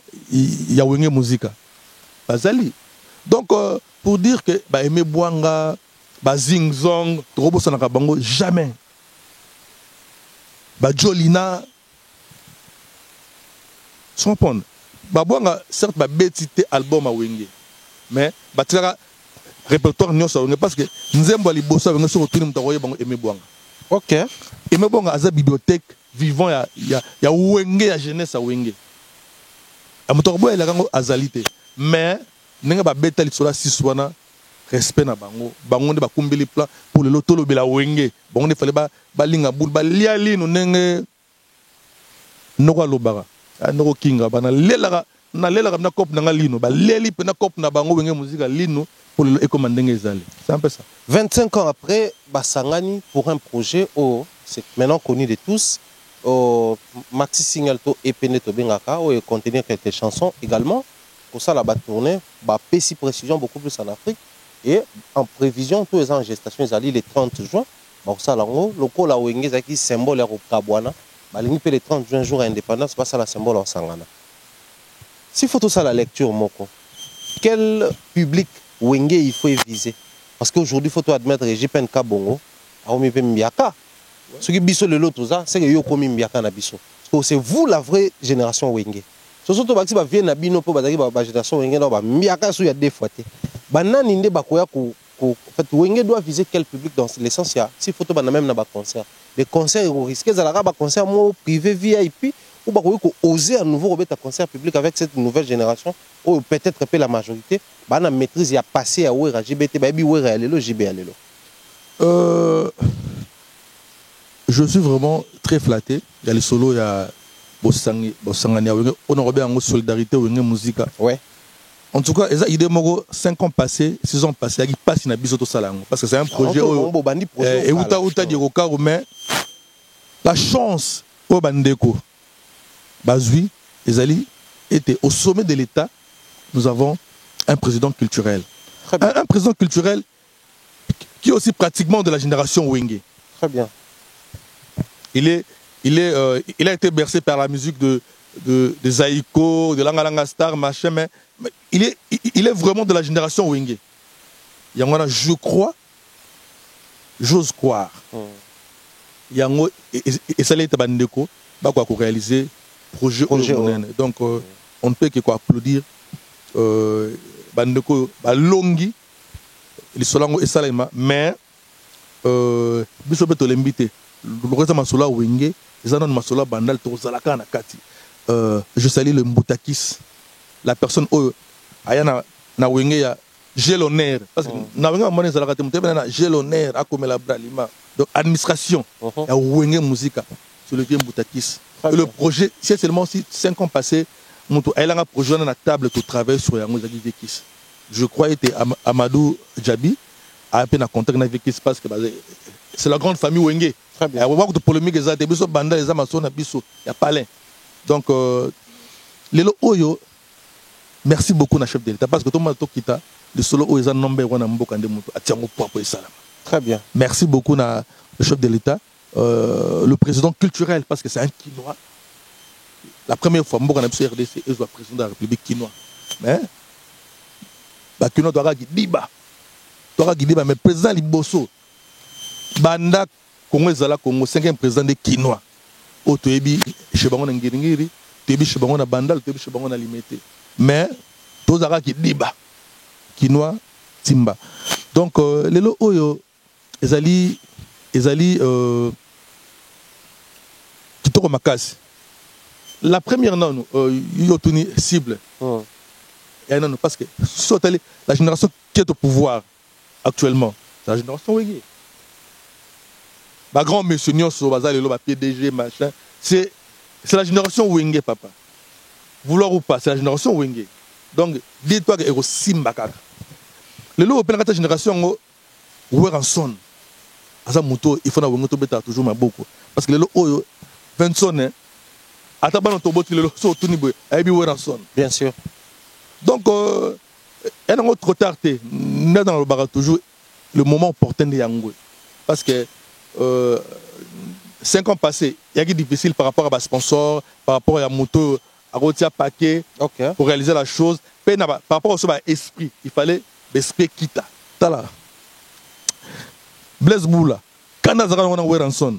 Wenge Musica. Bazali. Donc, pour dire que Aimé Bouanga, Zing Zong, Robo Sanakabango, jamais. Jolina, sans prendre. Bouanga, certes, bétité album à Wenge. Mais, répertoire n'y a pas parce que nous aimons l'Ibosso à Wenge sur le tour de Aimé Bouanga. Ok. Aimé Bouanga a sa bibliothèque. Vivant, il y a Wenge, il y a jeunesse à Wenge. A Motorbo, il y a Azalité. Mais, il y a des bêtes qui sont là, si souvent, respect na bango. Bango ne va pas combler les plans pour le loto, le bela Wenge. Bango ne fallait pas balinga boule, baliali, nous n'engue. Nora Lobara, Noro Kinga, Bana, Lela, na Lela, na cop na lino, Leli, na cop na bango, Wenge musique, lino, pour le écommander. C'est un peu ça. 25 ans après, Basangani, pour un projet, c'est maintenant connu de tous. Maxi Signalto et Peneto Bengaka et contenir quelques chansons également. Pour ça, la tournée, PC précision beaucoup plus en Afrique. Et en prévision, tous les ans en gestation, ils allaient le 30 juin. Pour ça, le col à Wenge, c'est symbole au Kabwana. Le 30 juin, jour d'indépendance, c'est ça le symbole en Sangana. Si faut tout ça la lecture, Moko, quel public Wenge il faut viser? Parce qu'aujourd'hui, il faut admettre que JPN Kabongo, a omis Mbiaka. Ce qui biso le lot tout ça, c'est que yo komi mbiaka na biso. Parce que c'est vous la vraie génération Wenge. Surtout si ba vie na bino po ba génération Wenge na ba mbiaka so ya deux fois té. Ba nani nde ba koya ko en fait Wenge doit viser quel public dans l'essence ya. Si photo ba na même na ba concert. Les concerts au risque za la ba concert mo privé VIP ou ba koya ko oser à nouveau remettre un concert public avec cette nouvelle génération ou peut-être la majorité ba na maîtrise ya passé à Wera JBT ba bi Wera lelo JB lelo. Je suis vraiment très flatté. Il y a les solos, il y a Bossangani, on a remis en solidarité Wenge Musica. Ouais. En tout cas, il y a 5 ans passés, 6 ans passés, il passe une bisoto salango. Parce que c'est un projet. Et Outa di Rokaro, mais la chance au Bandeko, Bazui, Ezali, était au sommet de l'État. Nous avons un président culturel. Un président culturel qui est aussi pratiquement de la génération Wenge. Très bien. Il a été bercé par la musique de Zaïko, de Langa Star, machin, mais il est vraiment de la génération Wenge. Yangona, je crois, j'ose croire. Yango, et ça l'est Bandeko, pour réaliser projet. Donc, on ne peut que applaudir Bandeko, Longi, les Solango et Salema, mais Bissobeto l'invité. Le reste Masola Wenge, les anons Masola Bandal Tozalaka Nakati. Je salue le Mboutakis, la personne où Ayana na Wenge ya j'ai l'honneur parce que na Wenge Mone Zalaka Temutena j'ai l'honneur à comme la Bralima. Donc administration ya Wenge Musica sur le vieux Mboutakis. Et le projet, c'est seulement 5 ans passés, Moutou Ayana un projet dans la table de travail sur Yango Zagi Vekis. Je crois que c'était Amadou Djabi a peine à contact avec Vekis parce que c'est la grande famille Wenge. Très bien. Il y a beaucoup de polémiques, il y a des bandes, il y a pas. Donc, les Oyo, merci beaucoup na chef de l'État parce que tout le monde kita le solo où ils ont nombre on a mboka ndemuto atiango popo et salama. Très bien. Merci beaucoup na le chef de l'État, le président culturel parce que c'est un Kinois. La première fois mboka na biso RDC et le président de la République Kinois. Mais ba Kinois doit gidiba. Doit gidiba mais président Liboso banda Congo ezala Congo 5e président de Kinois. Otoyebi chebango na ngiringiri, toyebi chebango na bandal, toyebi chebango na limité. Mais tozaka gidiba. Kinois timba. Donc lelo oyo ezali kitoko makasi. La première non yotuni cible. Et non parce que la génération qui est au pouvoir actuellement, c'est la génération Wenge. Ba grand monsieur Nyonso bazali lo ba PDG machin, c'est la génération Wenge papa. Vouloir ou pas, c'est la génération Wenge. Donc dis-toi que ero simba kaka. Le lot open la génération Weranson. Asa muto il faut na Wenge to beta toujours maboko parce que le lot oyo 20 sonne atabana to boti le lot so tuni boy aibi Weranson. Bien sûr. Donc un autre retard n'est dans le bar toujours le moment opportun de Yangwe parce que 5 ans passés, il y a qui difficile par rapport à ma sponsor, par rapport à moto, à retirer paquet pour réaliser la chose. Par rapport au esprit, il fallait l'esprit quitta. Tala. Blaise Boula. Quand on a un Weranson.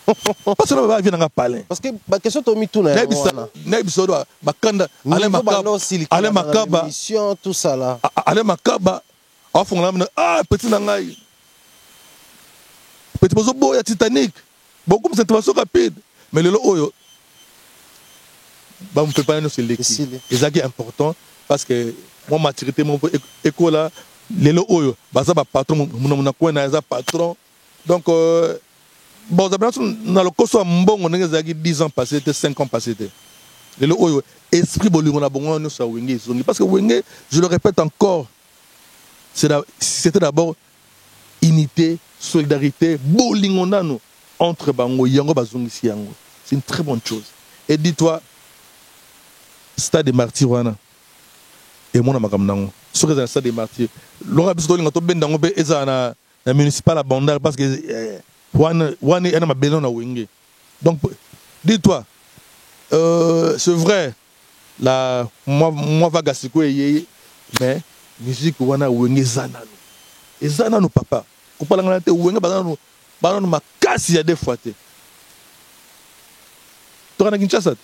Parce que là, on va parler. Parce que la question est tout là. Allez Makaba. Tout ça là. Allez Makaba. Ah, petit nangai. Petit bozo boya Titanic. Beaucoup de cette rapide. Mais le oyo. Bah, on peut pas nous sur l'équipe. Et ça qui est important parce que moi, maturité, mon école là, les oyo. Bah, ça va patron, mon coin, ça patron. Donc, bon, dans le cours, on a 10 ans passés, 5 ans passés. Les oyo, esprit bolé, on a bon, nous ça Wenge. Parce que Wenge, je le répète encore, c'était d'abord unité, solidarité, bolingona entre Bango, Yango, Bazungisi, Yango. C'est une très bonne chose. Et dis-toi, stade des martyrs, et moi, je suis sur le stade des martyrs. Laura Bisdoling a tombé dans le municipal à Bandar parce que Wane est ma belle na Wenge. Donc, dis-toi, c'est vrai, moi, Vagasiko, mais musique, Wana Wenge Zanano. Et Zanano, papa. On parle de Wenge, banano makasi ya des fois te. Tu as Kinshasa.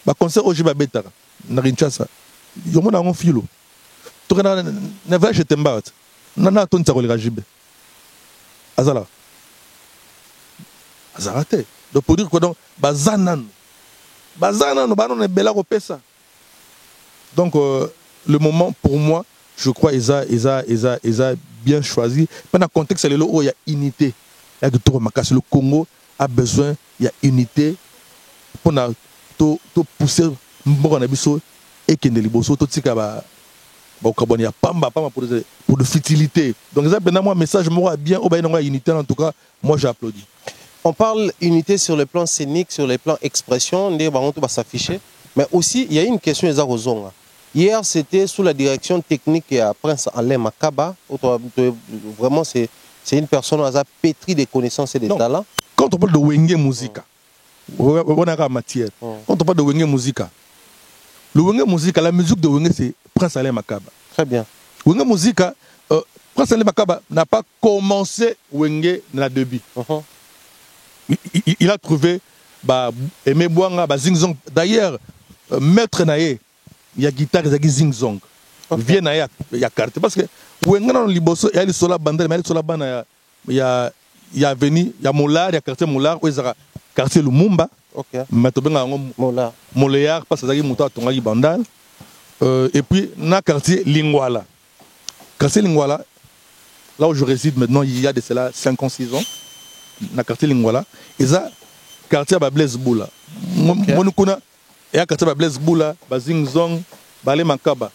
Ba concert au Jiba Betara na Kinshasa. Yo mona ngon filo. Tu as na va chez Tembat. Na ton tsako le Jibe. Azala. Azarate. Donc pour dire quoi donc bazanano banon bela ko pesa. Donc le moment pour moi, je crois Isa bien choisi. Mais dans le contexte, il y a unité. Il y a le Congo a besoin, il y a unité pour pousser et qu'il y ait pour de futilité. Donc, un message bien, unité. En tout cas, moi j'applaudis. On parle unité sur le plan scénique, sur le plan expression, on va s'afficher. Mais aussi, il y a une question des Arozonga. Hier, c'était sous la direction technique de Prince Alain Makaba. Vraiment, c'est une personne qui a pétri des connaissances et des talents. Quand on parle de Wenge Musica, on a la matière. Quand on parle de Wenge Musica, le Wenge Musica, la musique de Wenge, c'est Prince Alain Makaba. Très bien. Wenge Musica, Prince Alain Makaba n'a pas commencé Wenge dans la début. Il a trouvé Aimé Bouanga, Zingzong. D'ailleurs, Maître Naye, il y a guitare, il y a zing-zong. Viens il y a carte. Parce que, il y a les sola bandel, mais il y a venu, il y a Molar, il y a quartier Molar, il y a quartier Lumumba. Mais il y a Moléar, parce que il y a Mouta Tongali Bandal. Et puis, il y a quartier Lingwala. Quartier Lingwala, là où je réside maintenant, il y a de cela 5 ans, 6 ans. Dans le quartier Lingwala. Et ça, quartier Blaise Boula. Et à quartier Blaise Boula, Zingzong, Balé Makaba.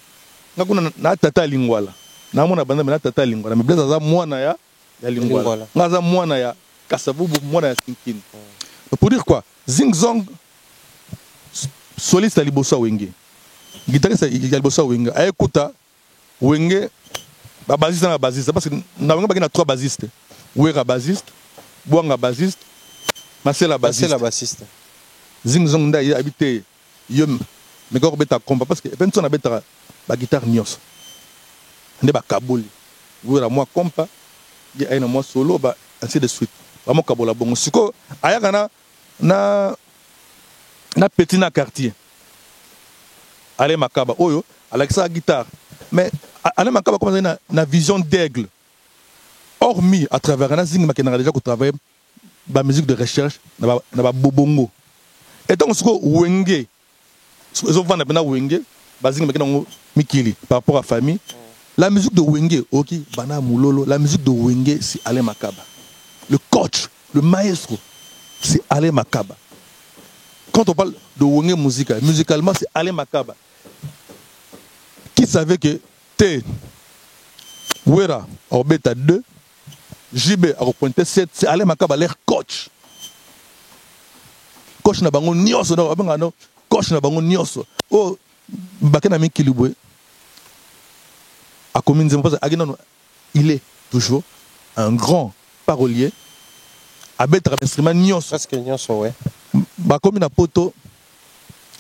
Na tata Lingwala. Na mona banda na tata Lingwala. Mais Blaise aza mwana ya Lingwala. Na aza mwana ya Kasavubu, mwana ya Sinkini. Pour dire quoi? Zingzong soliste à Libosa Wenge. guitariste il y a le bossa Wenge a écouta Wenge ba bassiste parce que na Wenge ba trois bassistes Wera bassiste Bwanga bassiste Marcela bassiste Zing Zong nda habité yom mais quand beta compa parce que personne beta ba guitare nyos ne ba kaboli Wera moi compa il y a moi solo ba ainsi de suite vraiment kabola bongo siko ayaka na petit na quartier Ale Makaba oyo avec sa guitare mais Ale Makaba comme na vision d'aigle hormis à travers un zing makena déjà qu'on travaille la musique de recherche na ba bobongo et donc ce que Wenge ce vend na Wenge bazing makena mikili par rapport à famille la musique de Wenge ok bana mulolo la musique de Wenge c'est Ale Makaba le coach le maestro c'est Ale Makaba. Quand on parle de Wenge musicalement c'est Ale Makaba qui savait que T Wera Orbeta 2 JB a repointé 7 c'est Ale Makaba l'air coach na bango nyonso na abanga coach na bango nyonso oh bakena mikilibwe a commis parce que il est toujours un grand parolier à betra instrument nyonso parce que nyonso ouais ba comme na poto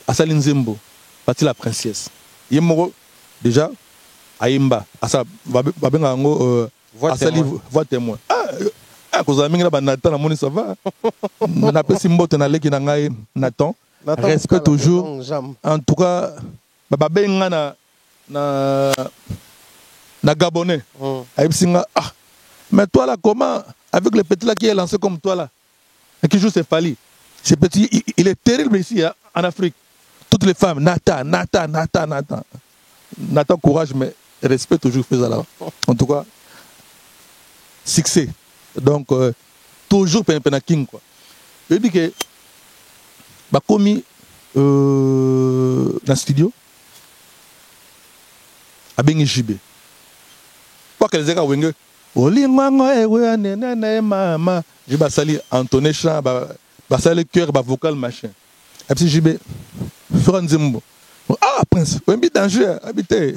asali nzembo parti la princesse yemoko déjà aimba asa babenga ngo asali voix témoin ah koza mingi na ba Nathan na moni ça va na pesi mbote na leki na ngai Nathan respect toujours en tout cas ba benga na gabonais aibsinga ah mais toi là comment avec le petit là qui est lancé comme toi là et qui joue ses Fally ce petit il est terrible ici hein, en Afrique toutes les femmes Nathan courage mais respect toujours fait ça là en tout cas succès donc toujours pena king quoi je dis que ba komi dans studio abengi JB pas que les gars Wenge olingwango ewe nene mama je ba sali entonné chant ba sali cœur ba vocal machin et puis JB fera nzembo ah prince wembi danger habité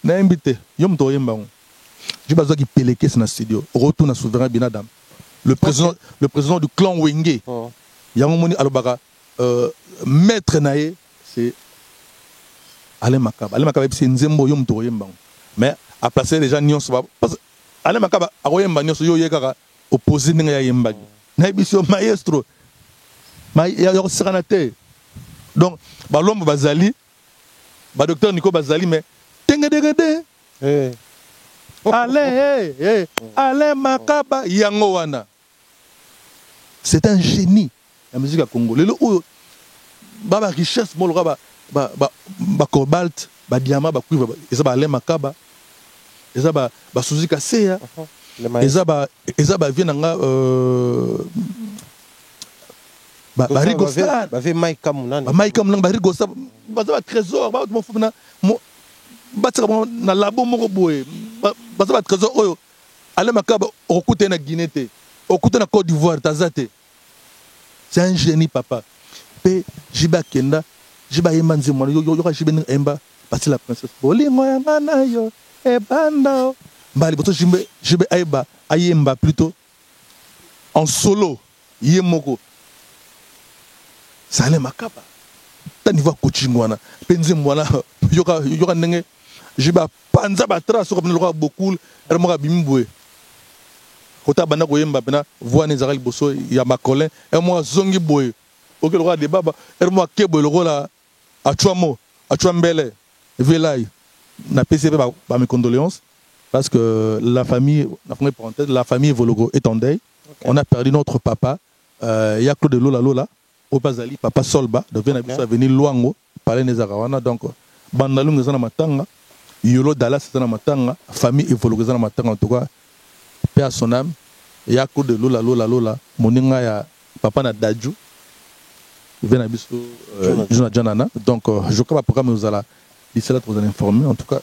na invité yom to yemba je ba zo ki peleke na studio retour na souverain binadam le président du clan Wenge yango moni alobaka maître naé c'est Ale Makaba c'est nzembo yom to yemba mais à placer les gens nyonso parce que Ale Makaba a koyemba nyonso yo yekaka opposé ninga ya yemba na biso maestro ya serenité donc balombo bazali ba docteur Nico bazali mais tengedegede Ale Makaba yango wana c'est un génie la musique à Congo lelo oyo ba richesse mo loka ba cobalt ba diamant ba cuivre eza ba Ale Makaba eza ba Suzy Kaseya eza ba vienanga ba Rigostar ba ve Maika Munana ba Rigostar ba za ba trésor ba mo funa mo ba tsaka na labo moko boye ba za ba trésor oyo Ale Makaba okuté na Guinée te okuté na Côte d'Ivoire tazate c'est un génie papa pe jiba kenda jiba yemba nzembo yo ka jibe emba parti la princesse bolingo ya ngana yo e banda mbali boto jibe aiba ayemba plutôt en solo yemoko ça Ale Makaba ta niveau coaching wana penze mwana yoka ndenge jiba panza ba trace comme le roi beaucoup elle m'a bimboé kota banda ko yemba pena voix nezakali boso ya makolin et moi zongi boy ok le roi de baba et moi kebo le roi là à Chouambele Velay na PCP ba mes condoléances parce que la famille la famille Vologo est en deuil. Okay. On a perdu notre papa il y a Claude Lola Opazali papa Solba devient okay. Venir Luango parler Nezarawana donc bandalung ezana matanga yolo Dallas ezana matanga famille Vologo ezana matanga en tout cas paix à son âme il y a Claude Lola moninga ya papa na Dadju vient Janana donc je crois pas programme nous allons d'ici là vous allez informer en tout cas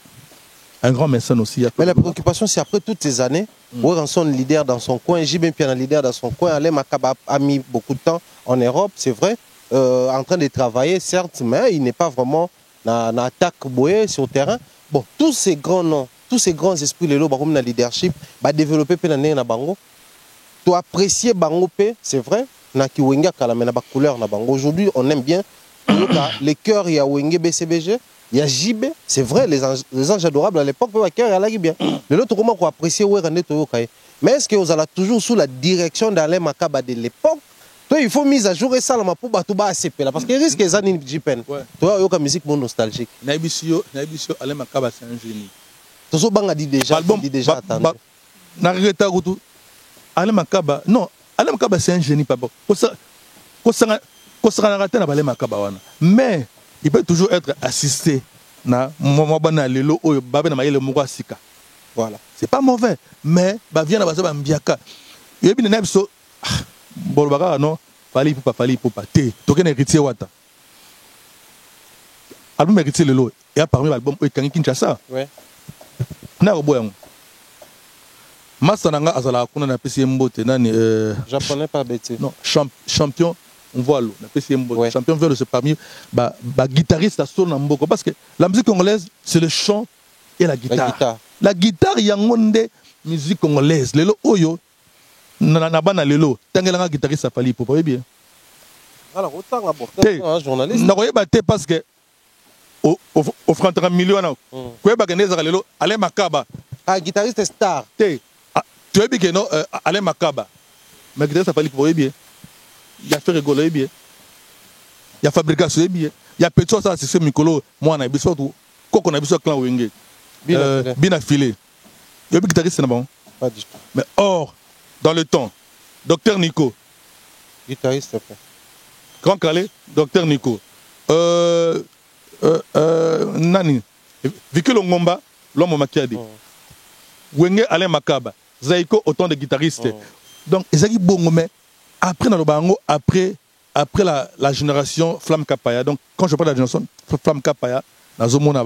un grand mécène aussi. Mais la préoccupation, c'est après toutes ces années, Ouranson leader dans son coin, JB Piana leader dans son coin, Ale Makaba a mis beaucoup de temps en Europe, c'est vrai, en train de travailler, certes, mais il n'est pas vraiment na attaque boye sur le terrain. Bon, tous ces grands noms, tous ces grands esprits les lots comme na leadership ba développer pe na bango. Tu apprécier bango pe, c'est vrai, na ki wenga kala mais na ba couleur na bango. Aujourd'hui, on aime bien les cœurs il y a Wenge BCBG, il y a JB, c'est vrai les anges adorables à l'époque les cœurs il y a bien. Les autres comment qu'on apprécier Werande Toyokai. Mais est-ce que vous allez toujours sous la direction d'Alain Makaba de l'époque? Toi, il faut mise à jour et ça, pour Batouba ACP là, parce qu'il risque les années JPN. Toi, il y a une musique nostalgique. Naibisio, Alain Makaba, c'est un génie. Tout ça, Bang a dit déjà, attendu. Alain Makaba, non, Alain Makaba, c'est un génie, papa. Mais il peut toujours être assisté. Voilà. C'est pas mauvais, mais vient à Mbiaka. Il y a une épisode. Bolbaga non fali poupa té token héritier wata album héritier lelo et parmi l'album Ekangi Kinshasa ouais na boyango masananga azala kuna na pesi mbote nani japonais pas bêté non champion on voit l'eau na pesi mbote ouais. Champion veut de ce parmi ba guitariste solo na mboko parce que la musique congolaise c'est le chant et la guitare la guitare yangonde musique congolaise lelo oyo na bana lelo tangelanga guitariste a fallu pour bien alors autant apporter un journaliste na koyeba te parce que au franc 30 millions na koyeba que nezaka lelo Alain Makaba guitariste star te tu es bien que non Alain Makaba mais guitariste a fallu pour bien il a fait rigoler bien il a fabrication bien il a petit ça c'est Mikolo moi na biso tout koko na biso clan Wenge bien affilé il y a guitariste na bon pas du tout mais or dans le temps, Docteur Nico. Guitariste, s'il te plaît. Grand Calais, Docteur Nico. Nani. Vicky Longomba, l'homme Makiadi. Wenge Alain Makaba. Zaiko, autant de guitaristes. Donc, Ezaki Bongome, après après la génération Flamme Kapaya. Donc, quand je parle de la génération Flamme Kapaya, dans le monde,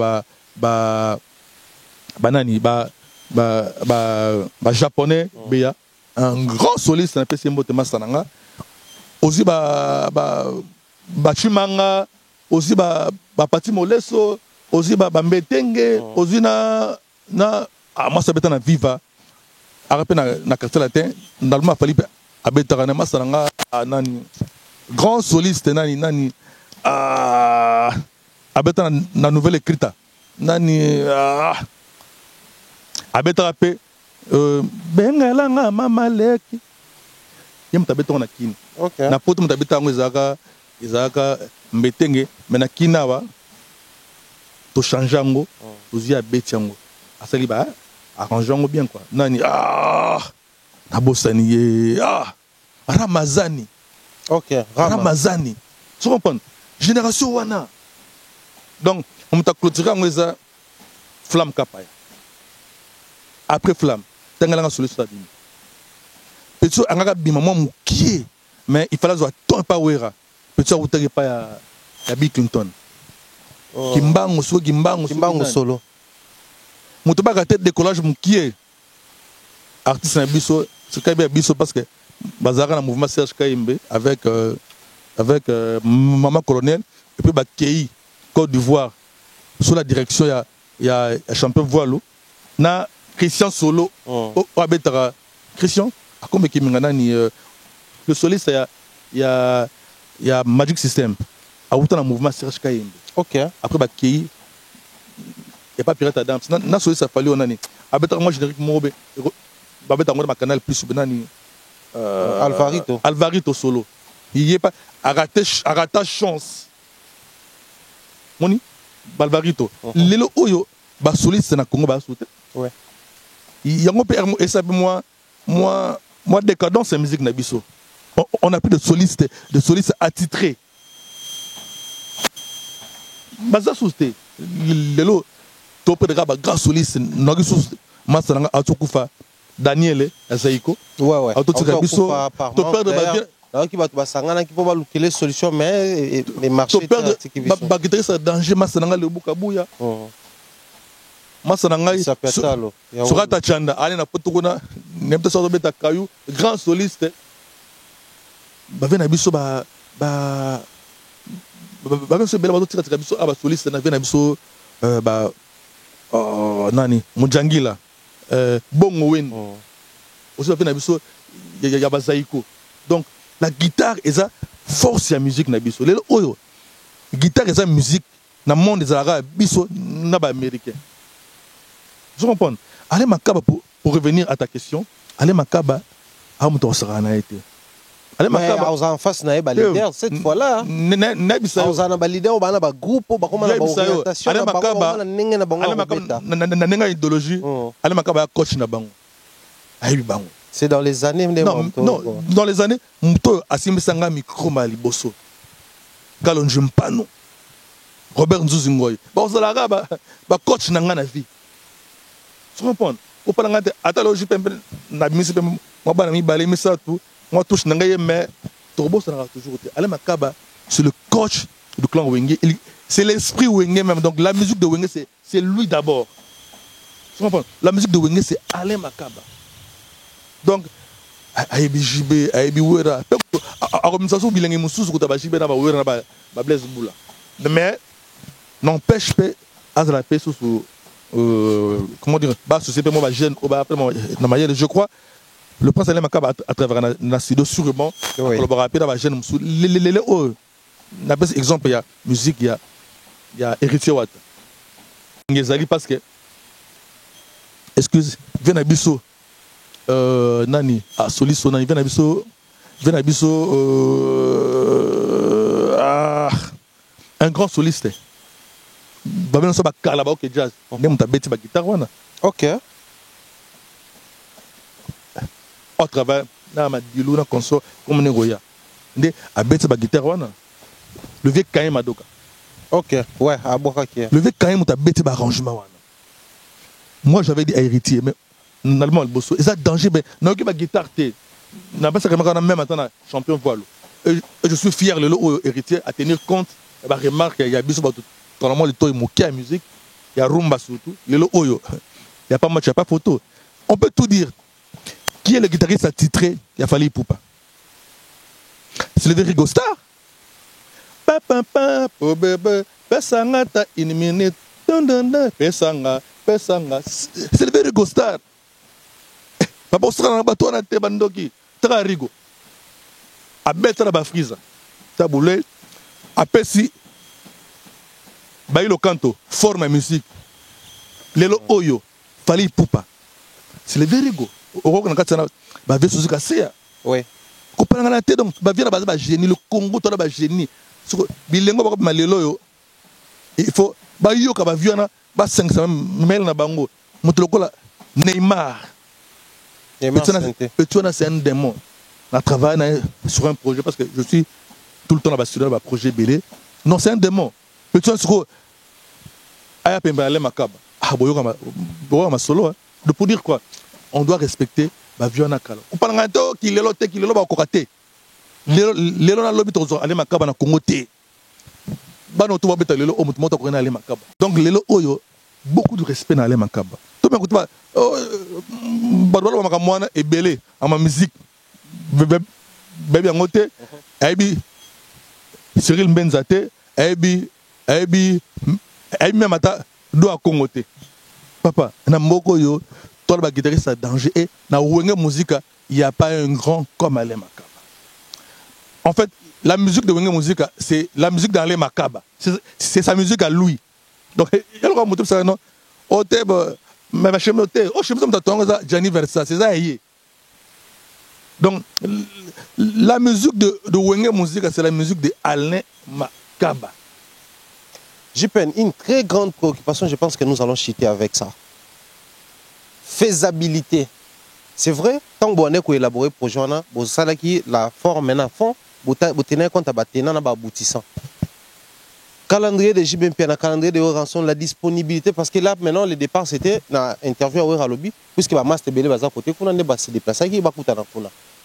japonais, Béa. Un grand soliste na pesi mbote masananga aussi chimanga aussi pati moleso aussi mbetenge aussi na moi ça beta na viva arape na quartier latin normalement fali abetaka na masananga nani grand soliste nani abeta na nouvelle écrite nani abetaka pe bengalanga mama leki yem tabeta na kini okay na poto mutabeta ngo izaka mbetenge mena kinawa to changer ngo ozi abeti ngo asali ba arranger ngo bien quoi nani na bosani ye Ramazani okay Ramazani tu comprends génération wana donc on t'a clôturé ngo za Flamme Kapaya après Flamme tangalanga sur le stade petit angaka bima moi mukie mais il fallait ton pas wera petit utaki pa ya Bill Clinton kimbango solo muto ba tête décollage mukie artiste na biso c'est quand même biso parce que bazara na mouvement Serge Kaimbe avec maman colonel et puis ba Kei Côte d'Ivoire sous la direction il y a champion voile na Christian Solo, Christian, comme le soliste, il y a Magic System, à autant un mouvement Serge Kaimbe. Ok. Après, il n'y a pas Pirate Adams. Na soliste, ça fallait on année. Après, moi, générique Mobe, ma canal plus Alvarito Solo. Il n'y a pas à rater chance. Moni, Alvarito. Lelo Oyo, soliste, c'est na Congo, ouais. Il y a moi décadence en musique nabiso. On a plus de solistes attitrés. Baza souste. Lelo topé de gaba grand soliste nagisus masananga atukufa Daniel Azaiko. Ouais. Atukufa topé de bagien. Alors qui va basangana qui peut pas lutter solution mais marché. Topé de bagité ça danger masananga le bukabuya. Masananga Surata Chanda allez na potokona nemte so beta kayu grand soliste bavena biso ba so bela ba tira tira biso aba soliste na vena biso ba nani Mujangila Bongo Wen aussi ba vena biso ya bazaiko. Donc la guitare eza force ya musique na biso lelo oyo guitare eza musique na monde ezalaka biso na ba américain. Je comprends. Allez Makaba pour revenir à ta question, allez Makaba a moto osana été. Allez Makaba aux en face na ba leader cette fois-là. Na bisa aux na ba leader ba na ba groupe ba koma na ba orientation allez Makaba na ninga na bango na ninga idéologie. Allez Makaba coach na bango. Ayi bango. C'est dans les années non, dans les années moto asimisanga micro mali bosso. Galonje mpano. Robert Nzuzingoy. Ba ozalaka ba coach na nga na vie. Tu comprends? Au parlant de atalogie pembe na bimisi pembe moi bana mi balé mi ça tout moi touche na ngaye mais Turbo ça n'a toujours été. Allez Makaba c'est le coach du clan Wenge, c'est l'esprit Wenge même, donc la musique de Wenge c'est lui d'abord. Tu comprends? La musique de Wenge c'est Alain Makaba. Donc ayebi jibe ayebi wera a comme ça so bilingue mususu ko tabajibe na ba wera na ba Blaise Boula. Mais n'empêche pas à la paix sous comment dire, bah société moi jeune après moi na manière je crois le prince Alain Makaba à travers na studio sûrement collaborer avec la jeune musu les na par exemple il y a musique il y a Héritier Wata ngezali parce que excuse vena biso nani a soliso nani vena biso un grand soliste. Babel so ba kala ba ok jazz. Ndem ta beti ba guitare wana. OK. Au travers na ma dilu na console comme negoya. Ndé a beti ba guitare wana. Le vieux Kaim Madoka. OK. Ouais, à Bokaki. Le vieux Kaim ta beti ba arrangement wana. Moi j'avais dit à Héritier mais normalement le bosso, et ça danger ben na ok ba guitare té. Na pas ça que même maintenant champion voile. Et je suis fier le Héritier à tenir compte ba remarque il y a biso ba tout normalement le toy moqué à musique, il y a rumba surtout, le oyo. Il y a pas match, il y a pas photo. On peut tout dire. Qui est le guitariste attitré? Il a fallu Poupa. C'est le Rigo Star. Pesanga ta une minute. Pesanga. C'est le Rigo Star. Papa Ostra na bato na te bandoki. Tra Rigo. A betra ba friza. Taboulé. A pesi Bailo Canto, forme musique. Lelo Oyo, Fali Poupa. C'est le Verigo. Oro na katana ba ve Suzuka Sea. Oui. Ko panga na te donc ba vira ba génie le Congo to ba génie. Soko bilengo ba malelo yo. Il faut ba yo ka ba viona ba 500 mel na bango. Moto lokola Neymar. Petit c'est un démon. On travaille sur un projet parce que je suis tout le temps là-bas sur un projet Bélé. Non, c'est un démon. Petit c'est Aya Pembale Makaba. Ah, boyo solo. Pour dire quoi? On doit respecter la viona kala. On parle de qui lelo ba kokate. Lelo na lobi tozo ale Makaba na Congo te. Ba no to ba beta lelo o mutu mota ko na ale Makaba. Donc lelo oyo beaucoup de respect na ale Makaba. To me kutuba ba do ba makamwana ebele ama musique. Bébé ngote aibi Cyril Mbenzate aibi même ata do a Congoté. Papa, na mboko yo, toi le guitariste à danger et na Wenge Musica, il n'y a pas un grand comme Alain Makaba. En fait, la musique de Wenge Musica, c'est la musique d'Alain Makaba. C'est sa musique à lui. Donc, il y a le motif ça non. O te mais ma chérie te, o chérie me t'attends ça Gianni Versa, c'est ça y est. Donc la musique de Wenge Musica, c'est la musique de Alain Makaba. J'ai une très grande préoccupation, je pense que nous allons chuter avec ça. Faisabilité. C'est vrai, tant que vous avez élaboré le projet, vous savez que la forme est à fond, vous tenez compte de l'aboutissant. Calendrier de JBMP, le calendrier de rançon, la disponibilité, parce que là, maintenant, le départ, c'était une interview à Lobby, puisque le master Bélé va côté, on a se déplacer,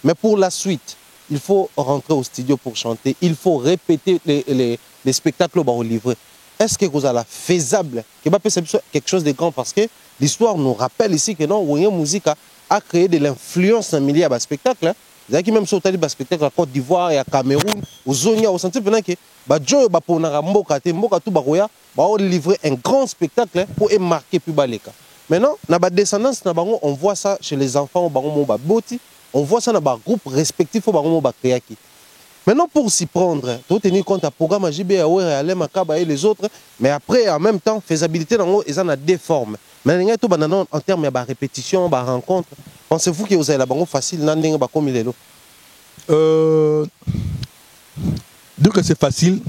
mais pour la suite, il faut rentrer au studio pour chanter, il faut répéter les spectacles au livrer. Est-ce que vous avez faisable, quelque chose de grand, parce que l'histoire nous rappelle ici que non, Wenge Musica a créé de l'influence dans le milieu de spectacle. Vous avez même sur le spectacle à Côte d'Ivoire et à Cameroun, aux Zonia, au senti que Badjo baponara mboka te mboka tout bakoya ba livrer un grand spectacle pour marquer plus baleka. Maintenant, na ba descendance na bango on voit ça chez les enfants bango mo ba boti, on voit ça dans ba groupe respectif bango mo ba créaki. Maintenant pour s'y prendre, tout tenir compte à programme JB Awere Alem Makaba et les autres, mais après en même temps faisabilité dans ils en a des formes. Mais tout banana en termes de répétition, de rencontre, pensez-vous que vous avez la bango facile nan ba comme il est là? Donc que c'est facile,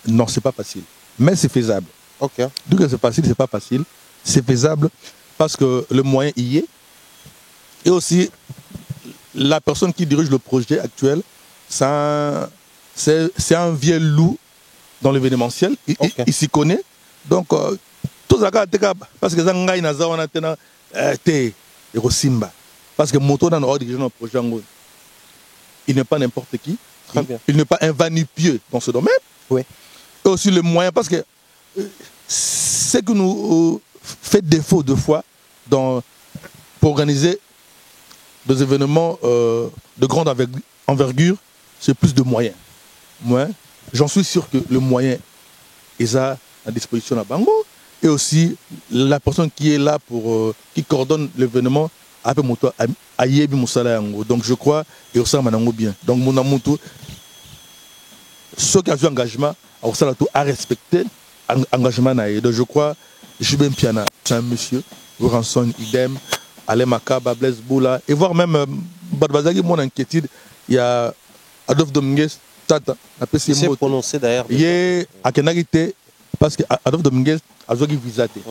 non, c'est pas facile, mais c'est faisable. Ok. Donc que c'est facile, c'est pas facile, c'est faisable parce que le moyen y est. Et aussi, la personne qui dirige le projet actuel, c'est un vieux loup dans l'événementiel. Il s'y connaît. Donc, tout ça, parce que Zangai Nazawana Tena, et Rosimba. Parce que Moto dans le projet, il n'est pas n'importe qui. Il n'est pas un va-nu-pieux dans ce domaine. Oui. Et aussi le moyen, parce que ce que nous fait défaut deux fois pour organiser des événements de grande envergure, c'est plus de moyens. Moi, j'en suis sûr que le moyen est à disposition à Bango. Et aussi la personne qui est là qui coordonne l'événement a peu moto à Yebi Moussala Yango. Donc je crois et ça manango bien. Donc mon amour ceux qui ont eu engagement à respecter engagement naïe. Donc je crois Jubin Piana, c'est un monsieur, Ranson idem, Alem Makaba, Blaise Boula, et voir même Badbazagi, mon inquiétude, il y a Adolphe Dominguez, Tata, il s'est prononcé d'ailleurs. Il y a Kenagité, parce que Adolphe Dominguez a joué visaté.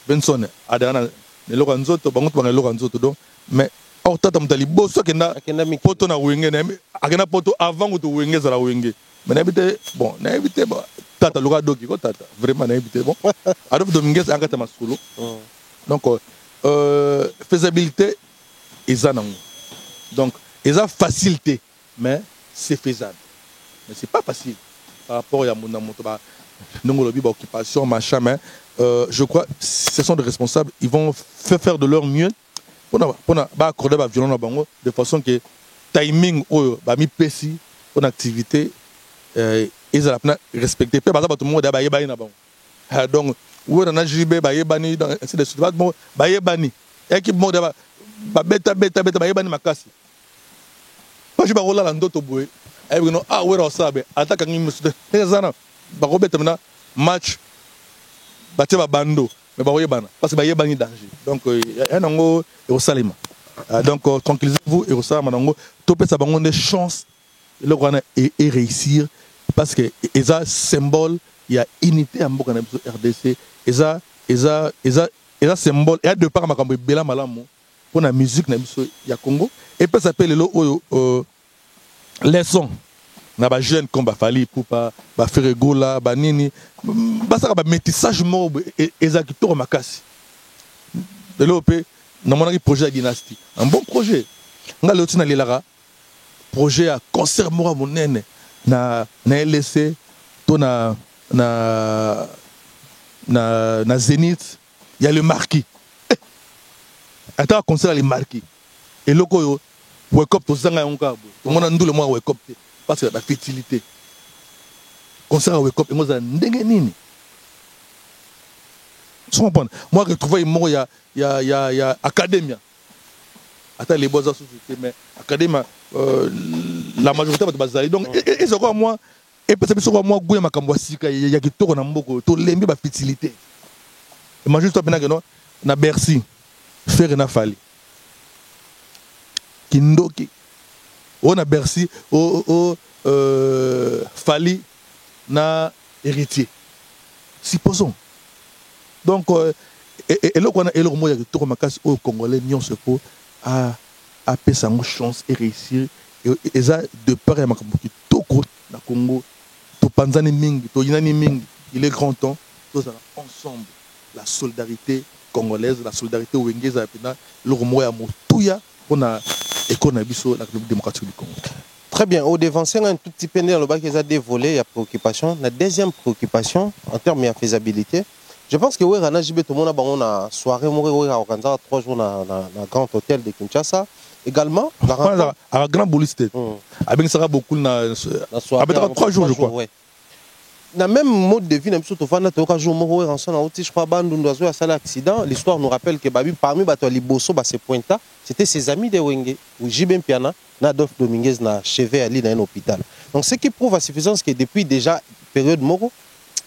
Benson, Adana, le Loranzoto, Bangot, le Loranzoto, mais or Tata Mtali, Bosso, Poto na Wenge, Akena Poto avant ou Wenge, Zara Wenge. Mais n'habitez, bon, n'habitez, Tata, Lora Doki, Tata, vraiment n'habitez, bon. Adolphe Dominguez, Angata Masolo. Donc, faisabilité, ils en ont. Donc, ils ont facilité, mais c'est faisable. Mais ce n'est pas facile. Par rapport à mon occupation, machin, mais je crois que ce sont des responsables, ils vont faire de leur mieux pour accorder la violence de façon que timing, mi pesi, pour l'activité, ils ont respecté. Par exemple, tout le monde a donc, où on a JB, Bayebani, ainsi de suite. Bayebani, équipe monde, beta, Bayebani Makasi. Moi, je vais rouler dans d'autres bouées. Et puis, ah, où est-ce que ça va? Attaque un immense. Les années, match, Batia Bando, mais Bayebana. Parce que Bayebani danger. Donc, il y a un angle et au Salima. Donc, tranquillisez-vous et au Salima, topé ça, on a des chances et réussir. Parce que ils ont symbole, il y a unité en RDC. Ils ont symbole. Et de part, ma cambre bela malamu pour la musique na biso ya Congo. Et puis ça s'appelle les sons. Na ba jeune comme ba Fali pour ba Ferregola, ba nini. Ba ça ba métissage mo ezakito makasi. De l'OP, na mon projet de dynastie. Un bon projet. Nga le tina lilara projet à concert mora monene na LC to na Zénith, il y a le marquis. Attends, concert les marquis. Et le ko wake up to zanga yonka. Tout le monde a ndou le mois wake up parce que la fertilité. Concert wake up et moi ça ndenge nini. Tu comprends? Moi je trouve il y a académia. Attends les beaux sociétés mais académia la majorité va te baser. Donc et c'est quoi moi et parce que moi goûter ma kambwasika il y a qui tourne na mboko to lembi ba fertilité. Imagine toi maintenant que non na Bercy faire na Fali Kindoki on a Bercy Fali na héritier supposons donc et là qu'on a et le moyen de tout remarquer au Congolais nion se faut à passer une chance et réussir et ça de part et makamboki tout gros na Congo tout panzani mingi tout yinani mingi il est grand temps tous ensemble la solidarité congolaise, la solidarité ouengaise, le remoi à Motouya, on a économie sur la République démocratique du Congo. Très bien. Au dévancé, un tout petit peu dans le bas qui a des volets, il y a préoccupation. La deuxième préoccupation, en termes de faisabilité, Je pense que oui, Rana Jibé, tout le monde a une soirée, on a organisé 3 jours dans le grand hôtel de Kinshasa. Également, à grand bouliste. Avec ça beaucoup na soirée. Avec 3 jours, je crois. Ouais. Dans le même mode de vie, je crois que à un accident, l'histoire nous rappelle que parmi les Bosso, c'était ses amis de Wenge, ou Jibé Piana, Adolphe Dominguez, na chevet ali dans un hôpital. Donc ce qui prouve à suffisance que depuis déjà période Moro,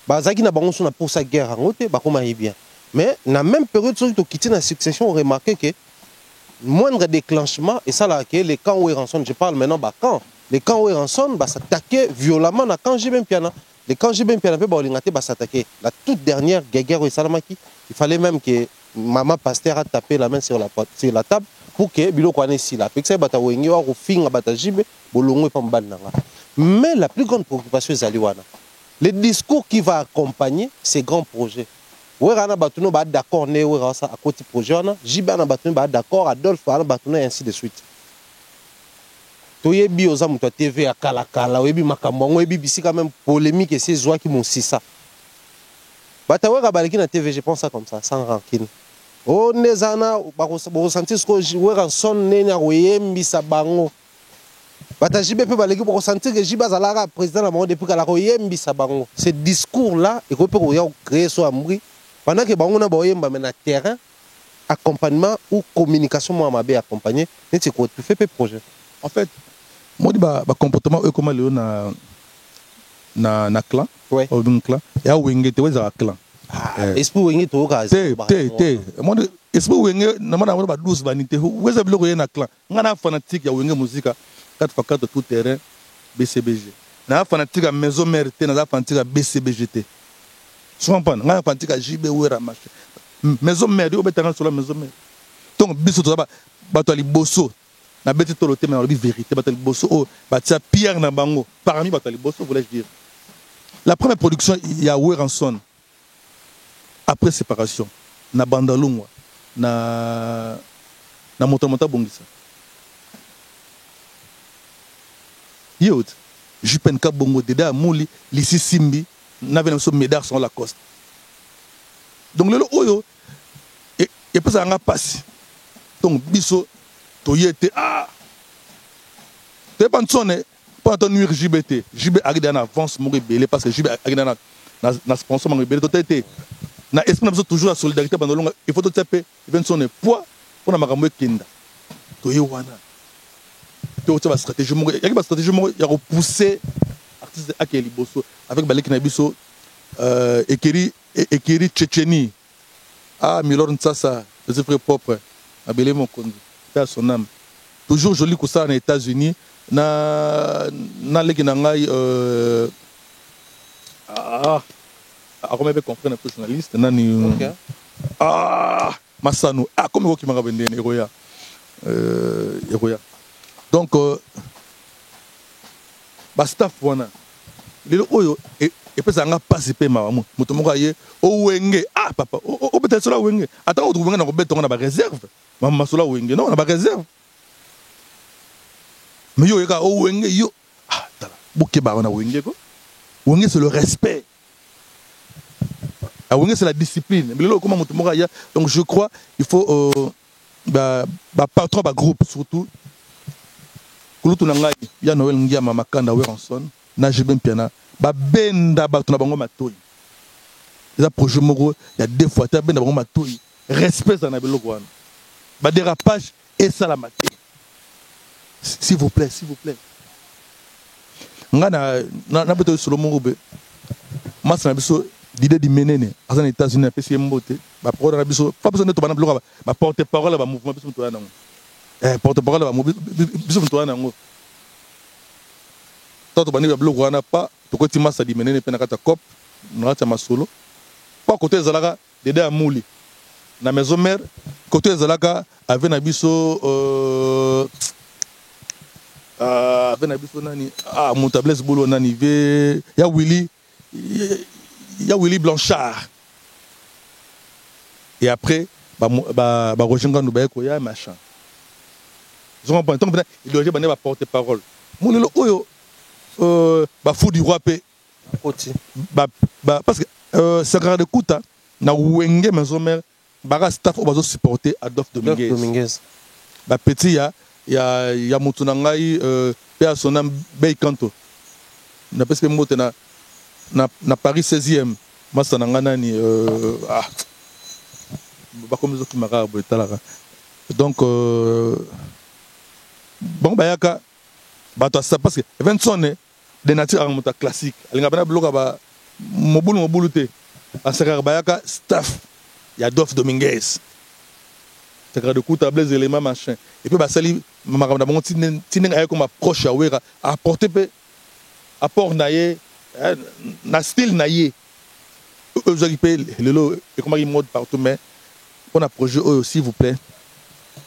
Bazaki na bango na pour sa guerre en haute, bien. Mais dans la même période, ceux qui quitté la succession ont remarqué que moindre déclenchement, et ça là, que les camps où je parle maintenant, les camps où s'attaquaient violemment dans camp Jibé Piana. Les camps Jibé Piana s'attaquer. La toute dernière guerre au Salamaki, il fallait même que maman pasteur a tapé la main sur la table pour que Bilo Kwane si la fixe bata wengi wa finga bata Jibé bolongo pa mbandanga. Mais la plus grande préoccupation est Aliwana. Le discours qui va accompagner ces grands projets. Ouais, on a battu d'accord né à côté projet on a Jibé na battu d'accord Adolphe na battu ainsi de suite. Toyebi oza muto TV à kala oyebi makambo oyebi bisi quand même polémique et c'est joie qui m'ont si ça. Batawera baliki na TV je pense ça comme ça sans rancune. Oh nezana ba ressentir ce que wera son nena oyembi sa bango. Bata Jibé pe baliki ba ressentir que Jibé azalaka président na bango depuis kala oyembi sa bango. Ce discours là et ko pe ko ya créer so amri pendant que bango na ba oyemba mais na terrain accompagnement ou communication moi mabe accompagner neti ko tu fais pe projet. En fait moi dis ba comportement comment le na clan ouais un clan ya wenge te weza clan esprit wenge to ka te moi esprit wenge na mana ba 12 vanité weza biloko ye na clan ngana fanatique ya wenge musique 4x4 tout terrain BCBG na fanatique ya maison mère te na fanatique ya BCBG te souvent pas ngana fanatique ya JB wera marché maison mère yo betanga sur la maison mère donc biso to ba to liboso na beti to loté mais na vérité ba to liboso o ba tia pierre na bango parmi ba to liboso voulais-je dire la première production il y a Weranson après séparation na Bandalungwa na Monta Bongisa yot Jupen Kabongo Deda Mouli Lissi Simbi na vena so médard sur la coste donc le oyo et pas ça nga passe donc biso to yete te pansone pas ton nuire JBT JB arrive en avance mon belé parce que JB arrive na sponsor mon belé to tete na esprit na toujours la solidarité pendant longue il faut to taper il vient son poids pour na makambo kenda to yewana to ta stratégie mon ya ba stratégie mon ya repousser artiste akeli bosso avec baleki na biso écrit Tchétchénie Milor Ntsasa les frères propres abelé mon kondi père son âme toujours joli que ça aux États-Unis na leki na ngai comment on peut comprendre un peu journaliste nani Masano comme vous qui m'a rabendé Eroya donc ba staff wana lelo oyo et puis ça n'a pas si maman moto moko aye o wenge papa o peut-être cela wenge attends o wenge na ko betonga na ba réserve maman cela wenge non na ba réserve mais yo yeka o wenge yo tala boké ba na wenge ko wenge c'est le respect wenge c'est la discipline mais là comment moto moko aye donc je crois il faut patron ba groupe surtout kulutu na ngai ya Noël Ngiama Makanda Weranson na Jibé Piana ba benda ba tuna bango matoi les projets moko il y a deux fois ta benda bango matoi respect ça na biloko wana ba dérapage et ça la maté s'il vous plaît ngana na beto solo moko be masa na biso l'idée di menene azana États-Unis pesi mbote ba pro na biso pas besoin de to bana biloko ba porte parole ba mouvement biso to na porte-parole ba biso to na ngo toto bani ba biloko wana pa tokoti masa di menene pe na kata cop na kata masolo pa côté ezalaka dede amuli na maison mère côté ezalaka avec na biso avec na biso nani Montables bolo nani ve ya Willy Blanchard et après ba rejoindre nous ba ko ya machin ils ont pas tant il doit ba porte-parole mon le oyo ba fou du roi pe parce que Sagrada Kuta na wenge maison mère baka staff o bazo supporter Adolphe Dominguez ba petit ya mutu na ngai pe a sonam Bey Kanto na peske mbote na Paris 16e masa na ngana ni ba comme zo ki maka botalaka donc bon bayaka bato ça parce que Vincent de nature amuta classique alinga bana bloka ba mobulu te asaka bayaka staff ya Adolphe Dominguez c'est de coups tables éléments machin et puis basali makamda bon tineng ay comme approche à wera apporter pe apport naie na style naie eux occupé lelo et comment il mode partout mais on a projet s'il vous plaît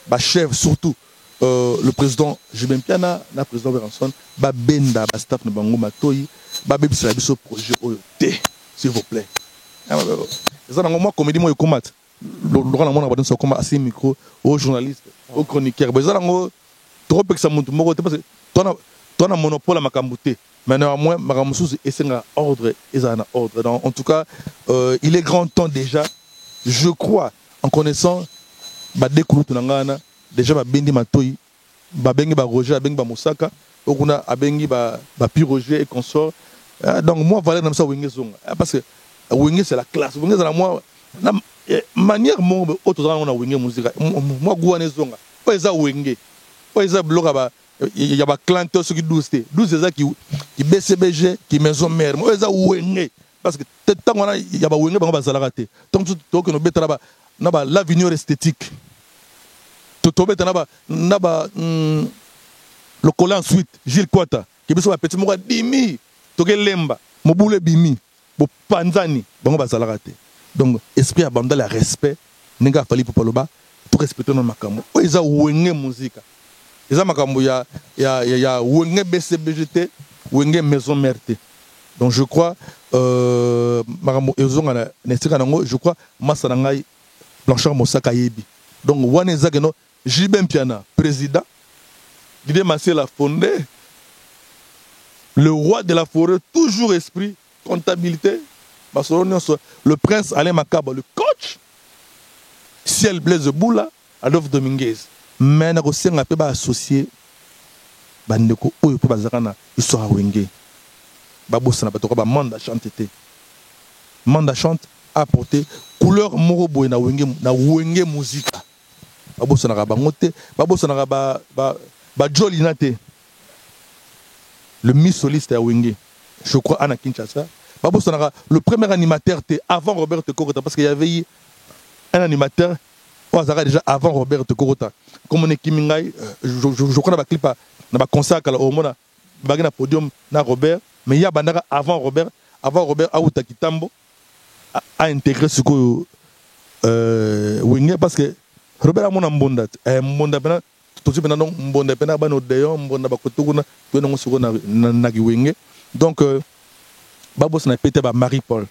ba chef surtout le président Jibem Piana na président Beranson ba benda ba staff na bango matoyi ba bebisa biso projet oyo te s'il vous plaît ça na moi comédie moi combat le grand monde va donner comme assez micro aux journalistes aux chroniqueurs mais ça na trop que ça monte moko parce que toi na monopole makambuté mais néanmoins makamusu esenga ordre ezana ordre donc en tout cas il est grand temps déjà je crois en connaissant ba dekulutu na ngana déjà ba bendi matoyi ba bengi ba Roger ba bengi ba Mosaka okuna abengi ba Pi Roger et consort donc moi voilà comme ça wenge zonga parce que wenge c'est la classe wenge za moi na manière mon autre on a wenge musique moi gouane zonga pas ça wenge pas ça bloka ba il y a ba clanté ce qui 12 c'est ça qui BCBG qui maison mère moi ça wenge parce que tant on a il y a ba wenge ba zalaka te donc to que no betara ba na ba l'avenir esthétique tobeta naba le collant ensuite Gilles Kwata qui biso ba petit moko dimi to ke lemba mobule bimi bo panzani bango bazalaka te donc esprit abandon le respect ninga fali popaloba to respecter nos makambo o eza wenge musique eza makambo ya wenge BCBGT wenge maison mère. Donc je crois makambo ezonga na nesika nango je crois masa na ngai Blanchard Mosaka yebi donc wana ezaka no Jibem Piana, président, Guy Massé a fondé, le roi de la forêt, toujours esprit, comptabilité, le prince Alain Makaba, le coach, Ciel Blaise Boula, Adolphe Dominguez. Mais on a un peu associé, Bandeko, Oyo, Bazarana, Histoire Wenge. Babosana, Batoka, Manda chante. Manda chante, apporté, couleur Morobo, na Wenge musique. Babo sonara bangote babo sonara ba jolinate le Miss soliste à Wenge je crois Anna Kinshasa babo sonara le premier animateur avant Robert Korota parce qu'il y avait un animateur au hasard déjà avant Robert Korota comme on est Kimingai je crois na clip na ba concert kala au mona bagina podium na Robert mais il y a bandaka avant Robert Aouta Kitambo a intégré ce que Wenge parce que Robert amona mbonda pena tozi pena donc mbonda pena bano deyo mbonda bakotuguna to na ngosoko na Wenge donc babos na pété ba Marie-Paul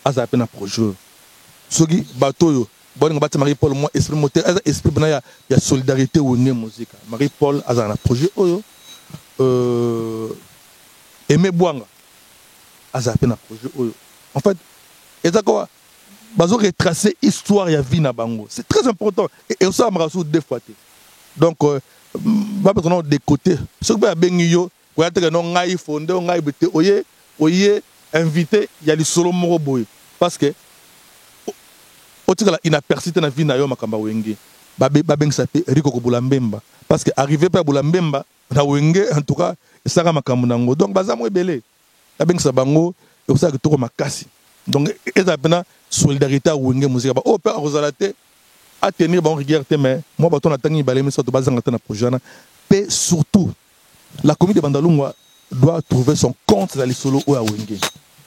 aza pena projet soki batoyo bon ngabati Marie-Paul moi esprit moteur esprit bana ya solidarité Wenge musique Marie-Paul aza na projet oyo Aimé Bwanga aza pena projet oyo en fait ezako bazo retracer histoire ya vie na bango c'est très important et ça marasu deux fois donc ba besoin de côté ce que ba bengi yo ko ya teke no ngai fondé ngai bete oye invité ya li solo moko boy parce que otikala inapercité na vie na yo makamba Wenge ba bengi sa pe Riko ko Bulambemba parce que arrivé pa Bulambemba na Wenge en tout cas ça makambo nango donc baza mo ebele ba bengi sa bango et ça que to makasi donc ezapena solidarité à Wenge musique ba o père Rosalate à tenir bon rigueur mais moi baton atangi balé mais surtout bazanga na projet na pe surtout la commune de Bandalungwa doit trouver son compte dans les solos à Wenge.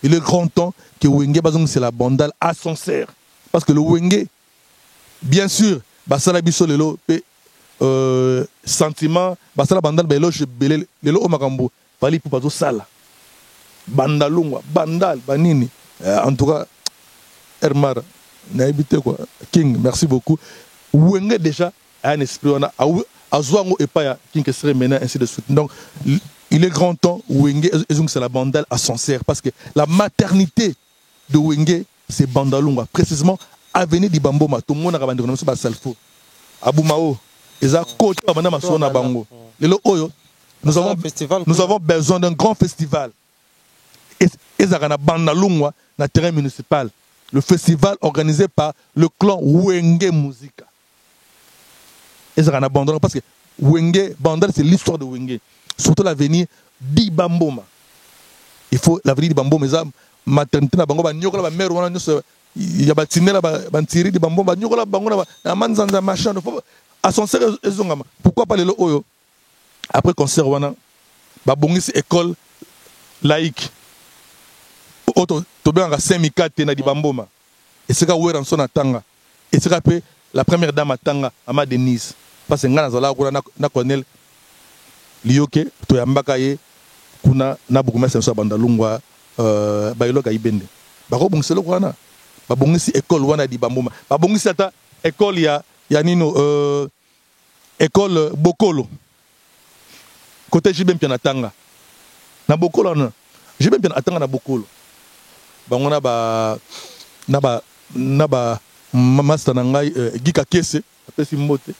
Il est grand temps que Wenge bazong c'est la bandale à son serre parce que le Wenge bien sûr basala biso lelo pe sentiment basala bandale belo je belé lelo o makambo fali pour bazo sala Bandalungwa bandal banini en tout cas Hermar n'a habité quoi King merci beaucoup Wenge déjà a un esprit on a Zouango et pas King qui serait maintenant ainsi de suite donc il est grand temps Wenge c'est la bandale à son serre parce que la maternité de Wenge, c'est Bandalunga. Précisément, avenue di Bamboma, tout le monde a rabandi comme ça, Salfo. Abumao, ils ont coaché Banda Masona Bango. Nous avons besoin d'un grand festival. Et ils ont Bandalunga, dans le terrain municipal. Le festival organisé par le clan Wenge Musica. Ils ont abandonné parce que Wenge, Bandal, c'est l'histoire de Wenge. Surtout l'avenir di Bamboma. Il faut l'avenir di Bamboma, mais maternité na Bamboma, nyokola ba mère wana nyoso ya batinela ba ntiri di Bamboma, nyokola bango na manzanza machin. À son sérieux ezongama. Pourquoi pas lelo oyo? Après concert wana ba bongisi école laïque. Auto tobanga Saint-Mikate na di Bamboma. Et c'est ka wera nsona tanga. Et c'est ka la première dame tanga ama Denise. Parce que ngana zala ko na Cornel Lioke to yambaka ye kuna na bukumesa so Bandalungwa bayiloka ibende bako bongiselo kwana babongisi école wana di Bamboma babongisi ata école ya nino école Bokolo côté Jibem Piana Tanga na Bokolo na Jibem Piana Tanga na Bokolo bango na ba master na ngai Gika Kese apesi mbote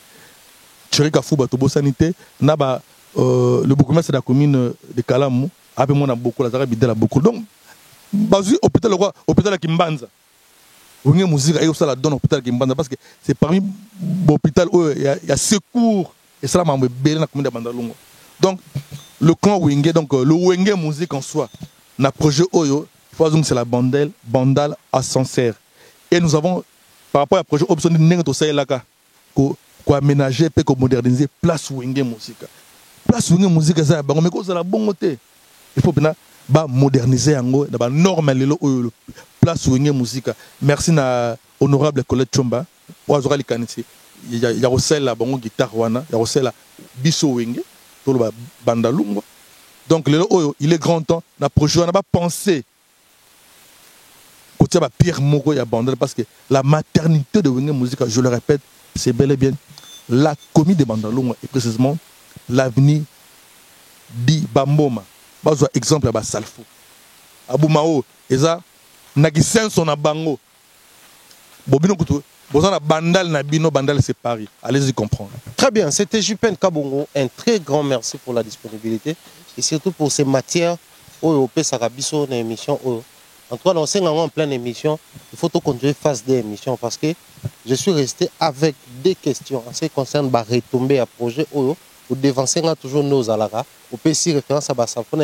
Chirika Fuba to bosanité na ba le bourgmestre de la commune de Kalamou a peu moins beaucoup la Zara Bidela beaucoup donc basé hôpital hôpital Kimbanza Wenge Musica et ça la donne hôpital Kimbanza parce que c'est parmi l'hôpital où il y a secours et ça m'a belé dans la commune de Bandalunga donc le clan Wenge donc le Wenge Musique en soi na projet Oyo donc c'est la Bandal à Sancerre et nous avons par rapport à projet option de Nengo Sayelaka ko aménager et ko moderniser place Wenge Musica. Place Wenge Musica ça bango mais ko ça la bongo te il faut bien ba moderniser yango da ba normaliser le place Wenge Musica. Merci na honorable Colette Chomba wazora likanisi ya rosela bango guitare wana ya rosela biso Wenge to ba Bandalunga donc lelo oyo il est grand temps na projet wana ba penser côté ba Pierre Moko ya Bandal parce que la maternité de Wenge Musica je le répète c'est bel et bien la commune de Bandalunga et précisément l'avenir di Bamboma. Par exemple, à Salfo. Abumao, eza nagisenso na bango. Bobino kutu, bozana bandal na bino bandal c'est Paris. Allez-y comprendre. Très bien, c'était Jupen Kabongo. Un très grand merci pour la disponibilité et surtout pour ces matières au Sarabiso dans l'émission. En tout cas, on sait en pleine émission, il faut tout continuer phase des émissions parce que je suis resté avec des questions en ce qui concerne la retombée à projet Oyo. Ou dévancer toujours nos alara. Au PC référence à Bassafo.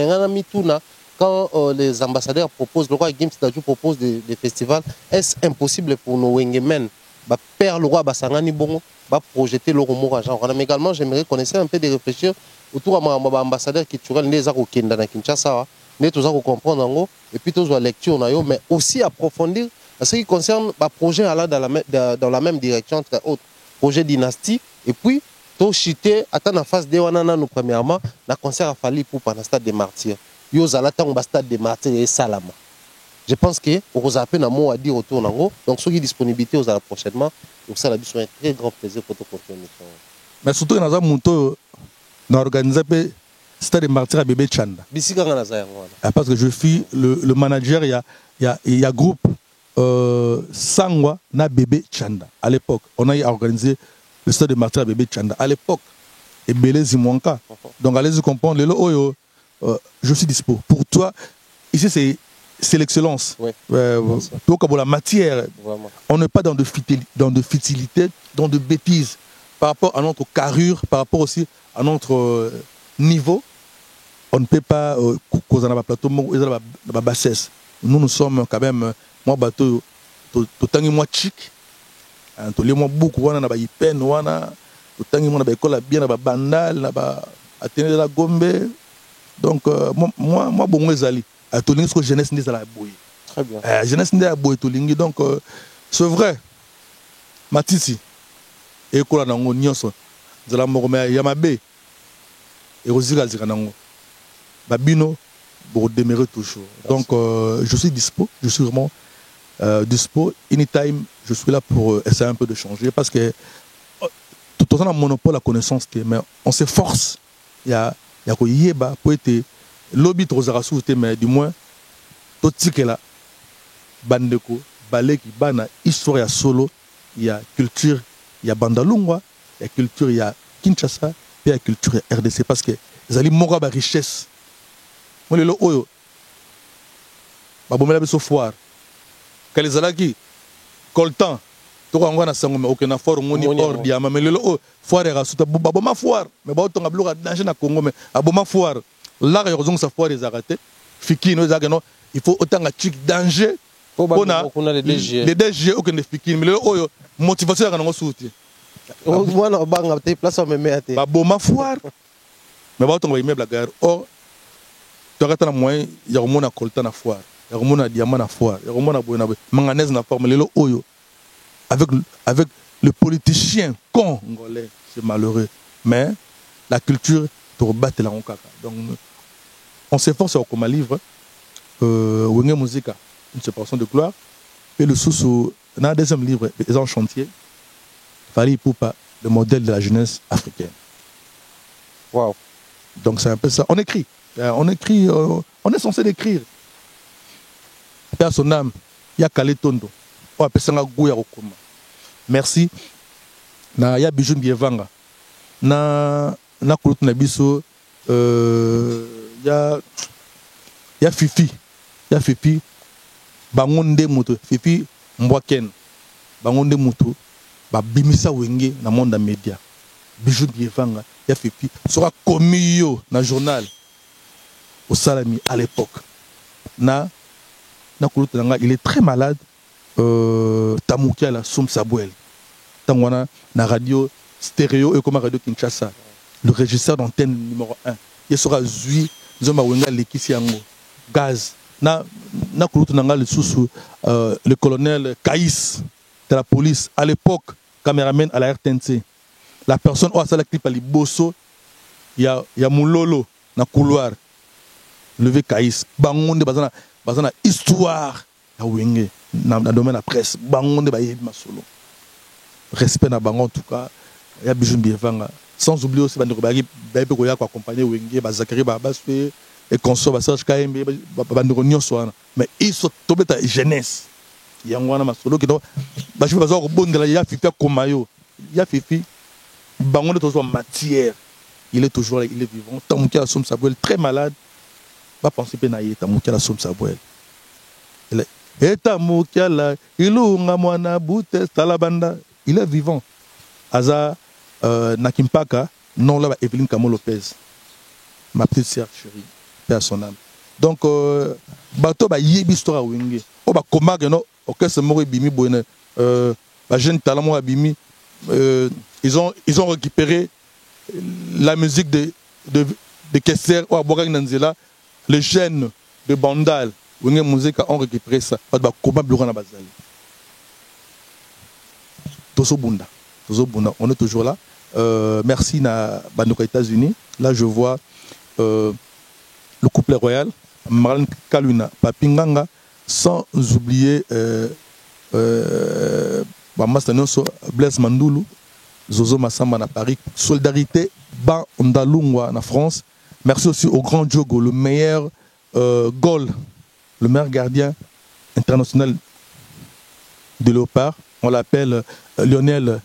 Quand les ambassadeurs proposent, le roi Gims Dadju propose des festivals, est-ce impossible pour nos Wengemen de faire le roi Bassangani Bongo, de projeter le Romo Rajan? Mais également, j'aimerais connaître un peu de réfléchir autour de l'ambassadeur qui tuera les Arokenda dans Kinshasa, mais tous à comprendre et puis tous à lecture, mais aussi approfondir ce qui concerne le projet dans la même direction, entre autres, projet dynastie, et puis to chité attend en face de wanana nous premièrement la concert a fallu pour pendant stade des martyrs yo zalata on stade des martyrs et salama je pense que on a un mot à dire autour nango donc ceux qui disponibilité aux prochainement donc ça la biso un très grand plaisir pour te continuer mais surtout dans un monto na organiser stade des martyrs à bébé Chanda bisika ngana za yango parce que je suis le manager il y a groupe Sangwa na bébé Chanda à l'époque on a organisé le stade de martyrs à bébé Chanda à l'époque et Belé Zimonka. Donc allez-y comprendre le oyo je suis dispo pour toi ici c'est l'excellence. Oui. Donc pour la matière vraiment. On n'est pas dans de futilité dans de bêtises par rapport à notre carrure par rapport aussi à notre niveau on ne peut pas causer un plateau de bassesse nous sommes quand même moi bateau tout moi chic to les moi beaucoup wana na ba ipen wana to tangi mo na ba école bien na ba bandal na ba atene de la Gombe donc moi bongo ezali to lingi ko jeunesse ndi za la boy très bien jeunesse ndi ya boy to lingi donc c'est vrai matisi école na ngo nyonso za la moko ya mabe et rozika zika nango babino pour demeurer toujours. Donc je suis dispo, je suis vraiment dispo. Anytime, je suis là pour essayer un peu de changer parce que tout le temps on a un monopole à connaissance, mais on s'efforce. Il y a quoi yeba pour être lobby trop mais du moins tout ce là bandeko baleki bana histoire ya solo ya culture ya Bandalungwa ya culture ya Kinshasa et ya culture ya RDC parce que ezali moko ba richesse moi lelo oyo babomela biso foire kali zalaki coltan to ko ngwana sango me okena foire ngoni hors diama mais lelo oyo foire ya suta baboma foire mais ba otonga bloka danger na Congo mais aboma foire là ya kozonga sa foire ezakate fikino ezaka no il faut autant chic danger on a les DG okende fikino mais lelo oyo motivation ya kango souti voilà banga te place on me met baboma foire mais ba otonga immeuble la gare or tu as un moyen ya komona coltan na foire ya komona diamant na foire ya komona boyena manganèse na forme lelo oyo avec le politicien congolais c'est malheureux mais la culture pour battre la roncaka donc on s'efforce comme un livre Wenge Musica une séparation de gloire et le sous dans un deuxième livre les en chantier Fally Ipupa le modèle de la jeunesse africaine. Wow. Donc c'est un peu ça on écrit on est censé l'écrire. Père son âme, il y a Kale Tondo. On appelle ça Gouya Okoma. Merci. Na ya Bijou Bievanga. Na Koulout Nabiso. Ya Fifi. Ya Fifi. Bangonde Moutou. Fifi Mbwaken. Bangonde Moutou. Ba Bimisa Wenge na monde média. Bijou Bievanga. Ya Fifi. Sera commis yo na journal. Au Salami à l'époque. Il est très malade. Tamoukia la Soum Sabouel. Tangwana na radio stéréo et comme radio Kinshasa. Le régisseur d'antenne numéro 1. Il sera Zui Zoma Wenga Lekisiango. Gaz. Na le sous le colonel Kaïs de la police à l'époque caméraman à la RTNC. La personne où a ça la clip à Liboso. Il y a Moulolo na couloir. Levé Kaïs, bangonde bazana histoire ya Wenge dans le domaine de la presse, bangonde ba yebi masolo. Respect na bangon en tout cas, ya Bijou Bievanga. Sans oublier aussi bandeko ba yebi ko ya ko accompagner Wenge ba Zakari ba Baspe et consort ba Serge Kaembe bandeko nyonso wana. Mais ils sont tombés ta jeunesse. Yangwana masolo ki do ba je bazo ko bondela ya Fifi Komayo. Ya Fifi bangonde toujours en matière. Il est toujours là, il est vivant. Tamoukia la Somme Sabouel très malade. Pas penser que Naïta Moukiala Soum Sabouel. Moukiala, Ilunga Mwana Boutes Talabanda, il est vivant. Aza Nakimpaka, non là, Evelyne Camo Lopez, ma petite sœur chérie, paix à son âme. Donc, bateau ba yebi histoire Wenge. Oh ba koma que non, ok c'est mort bimi boine. Ba jeune talent abimi. Ils ont récupéré la musique de Kesser ou Abogang Nanzela. Les jeunes de Bandal, Wenge Musica ont récupéré ça. Tosobunda, on est toujours là. Merci na Bandoka États-Unis. Là, je vois le couplet royal, Marlène Kaluna, Papinganga, sans oublier Blaise Mandoulou, Zozo Massamba na Paris, Solidarité Bandalungwa na France. Merci aussi au grand Diogo, le meilleur goal, le meilleur gardien international de Léopard. On l'appelle Lionel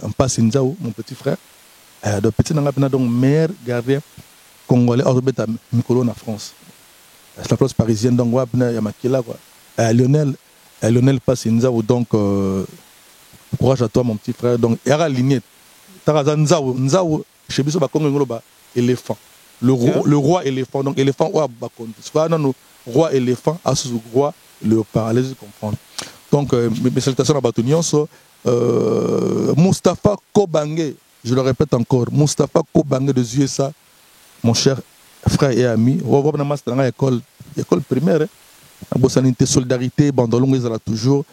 Mpasinzao, mon petit frère. Le petit Nangapena, donc meilleur gardien congolais hors de Mikolo en France. C'est la place parisienne, donc il y a Makila. Lionel Mpasinzao, donc courage à toi, mon petit frère. Donc, il y a aligné. Tarazanzao, Nzao, chez Bisso Bakongo, éléphant. Le roi éléphant, donc éléphant ou Abakonde. Soit non, roi éléphant, assous roi léopard. Allez-y comprendre. Donc, mes salutations à Batonion, Moustapha Kobange, je le répète encore, Moustapha Kobange de USA, mon cher frère et ami. On va dans l'école primaire. En sanité, solidarité, Bandalung, ils ont toujours.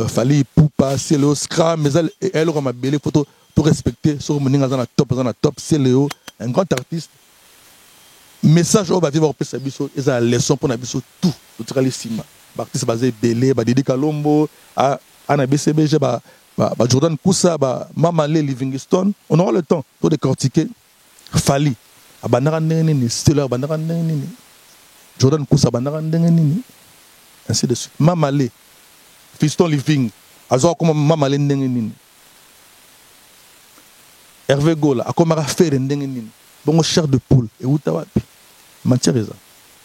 Fally Ipupa, c'est le Scram, mais elle aura ma belle photo. Tout respecter, sur mon top, c'est Léo, un grand artiste. Message au Baviva au Sabiso, ils ont la leçon pour Nabiso tout, tout les cima. Artiste basé Belé, Didi Kalombo, Anna BCBG, Jordan Koussa, Mamale Livingstone. On aura le temps pour décortiquer Fally. Bandara Neni, Stella Bandara Neni, Jordan Koussa Bandara Neni. ainsi de suite. Mamalé, Fiston Living, Azo comme Mamalé Ndengenin. Hervé Gola, a comme faire Ndengenin. Bon, chair de poule, et où t'as Mathieu.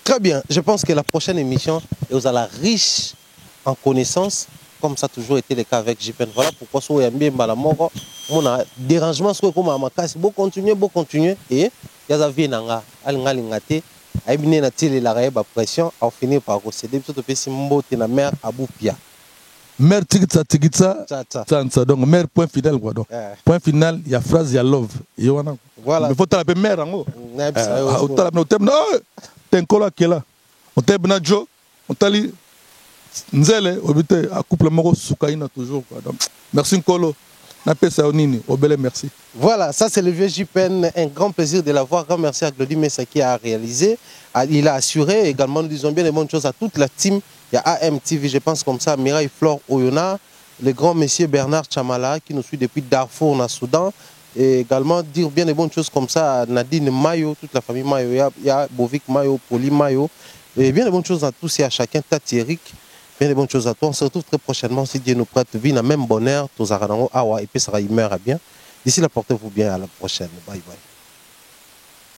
Très bien, je pense que la prochaine émission est la riche en connaissances, comme ça a toujours été le cas avec JPN. Voilà pourquoi si vous avez bien balamoko, mon dérangement soit comme à ma casse, beau continuer, et il y a vie nanga, alingalingate, aïbine na télé la raie pression, on finit par procéder, tout le si mbote na mère Abou Pia. Mère Tigitsa, donc mère point final quoi donc. Point final, il y a phrase, il y a love. Voilà. Mais faut t'appeler mère en haut. T'es là qui est là. On t'a bien Joe, on t'a dit Nzele, obité à couple moro soukaina toujours quoi. Donc merci Nkolo. Merci. Voilà, ça c'est le vieux JPN, un grand plaisir de l'avoir. Grand merci à Glody Messa qui a réalisé. Il a assuré également, nous disons bien les bonnes choses à toute la team. Il y a AMTV, je pense comme ça, Mireille Flore Oyona, le grand monsieur Bernard Chamala qui nous suit depuis Darfour, au Soudan. Et également dire bien les bonnes choses comme ça à Nadine Mayo, toute la famille Mayo, il y a Bovik Mayo, Poli Mayo. Et bien les bonnes choses à tous et à chacun, Tati Eric. Bien les bonnes choses à toi. On se retrouve très prochainement si Dieu nous prête vie dans le même bonheur. Tous awa et puis ça va y meurt bien. D'ici là, portez-vous bien. À la prochaine. Bye bye.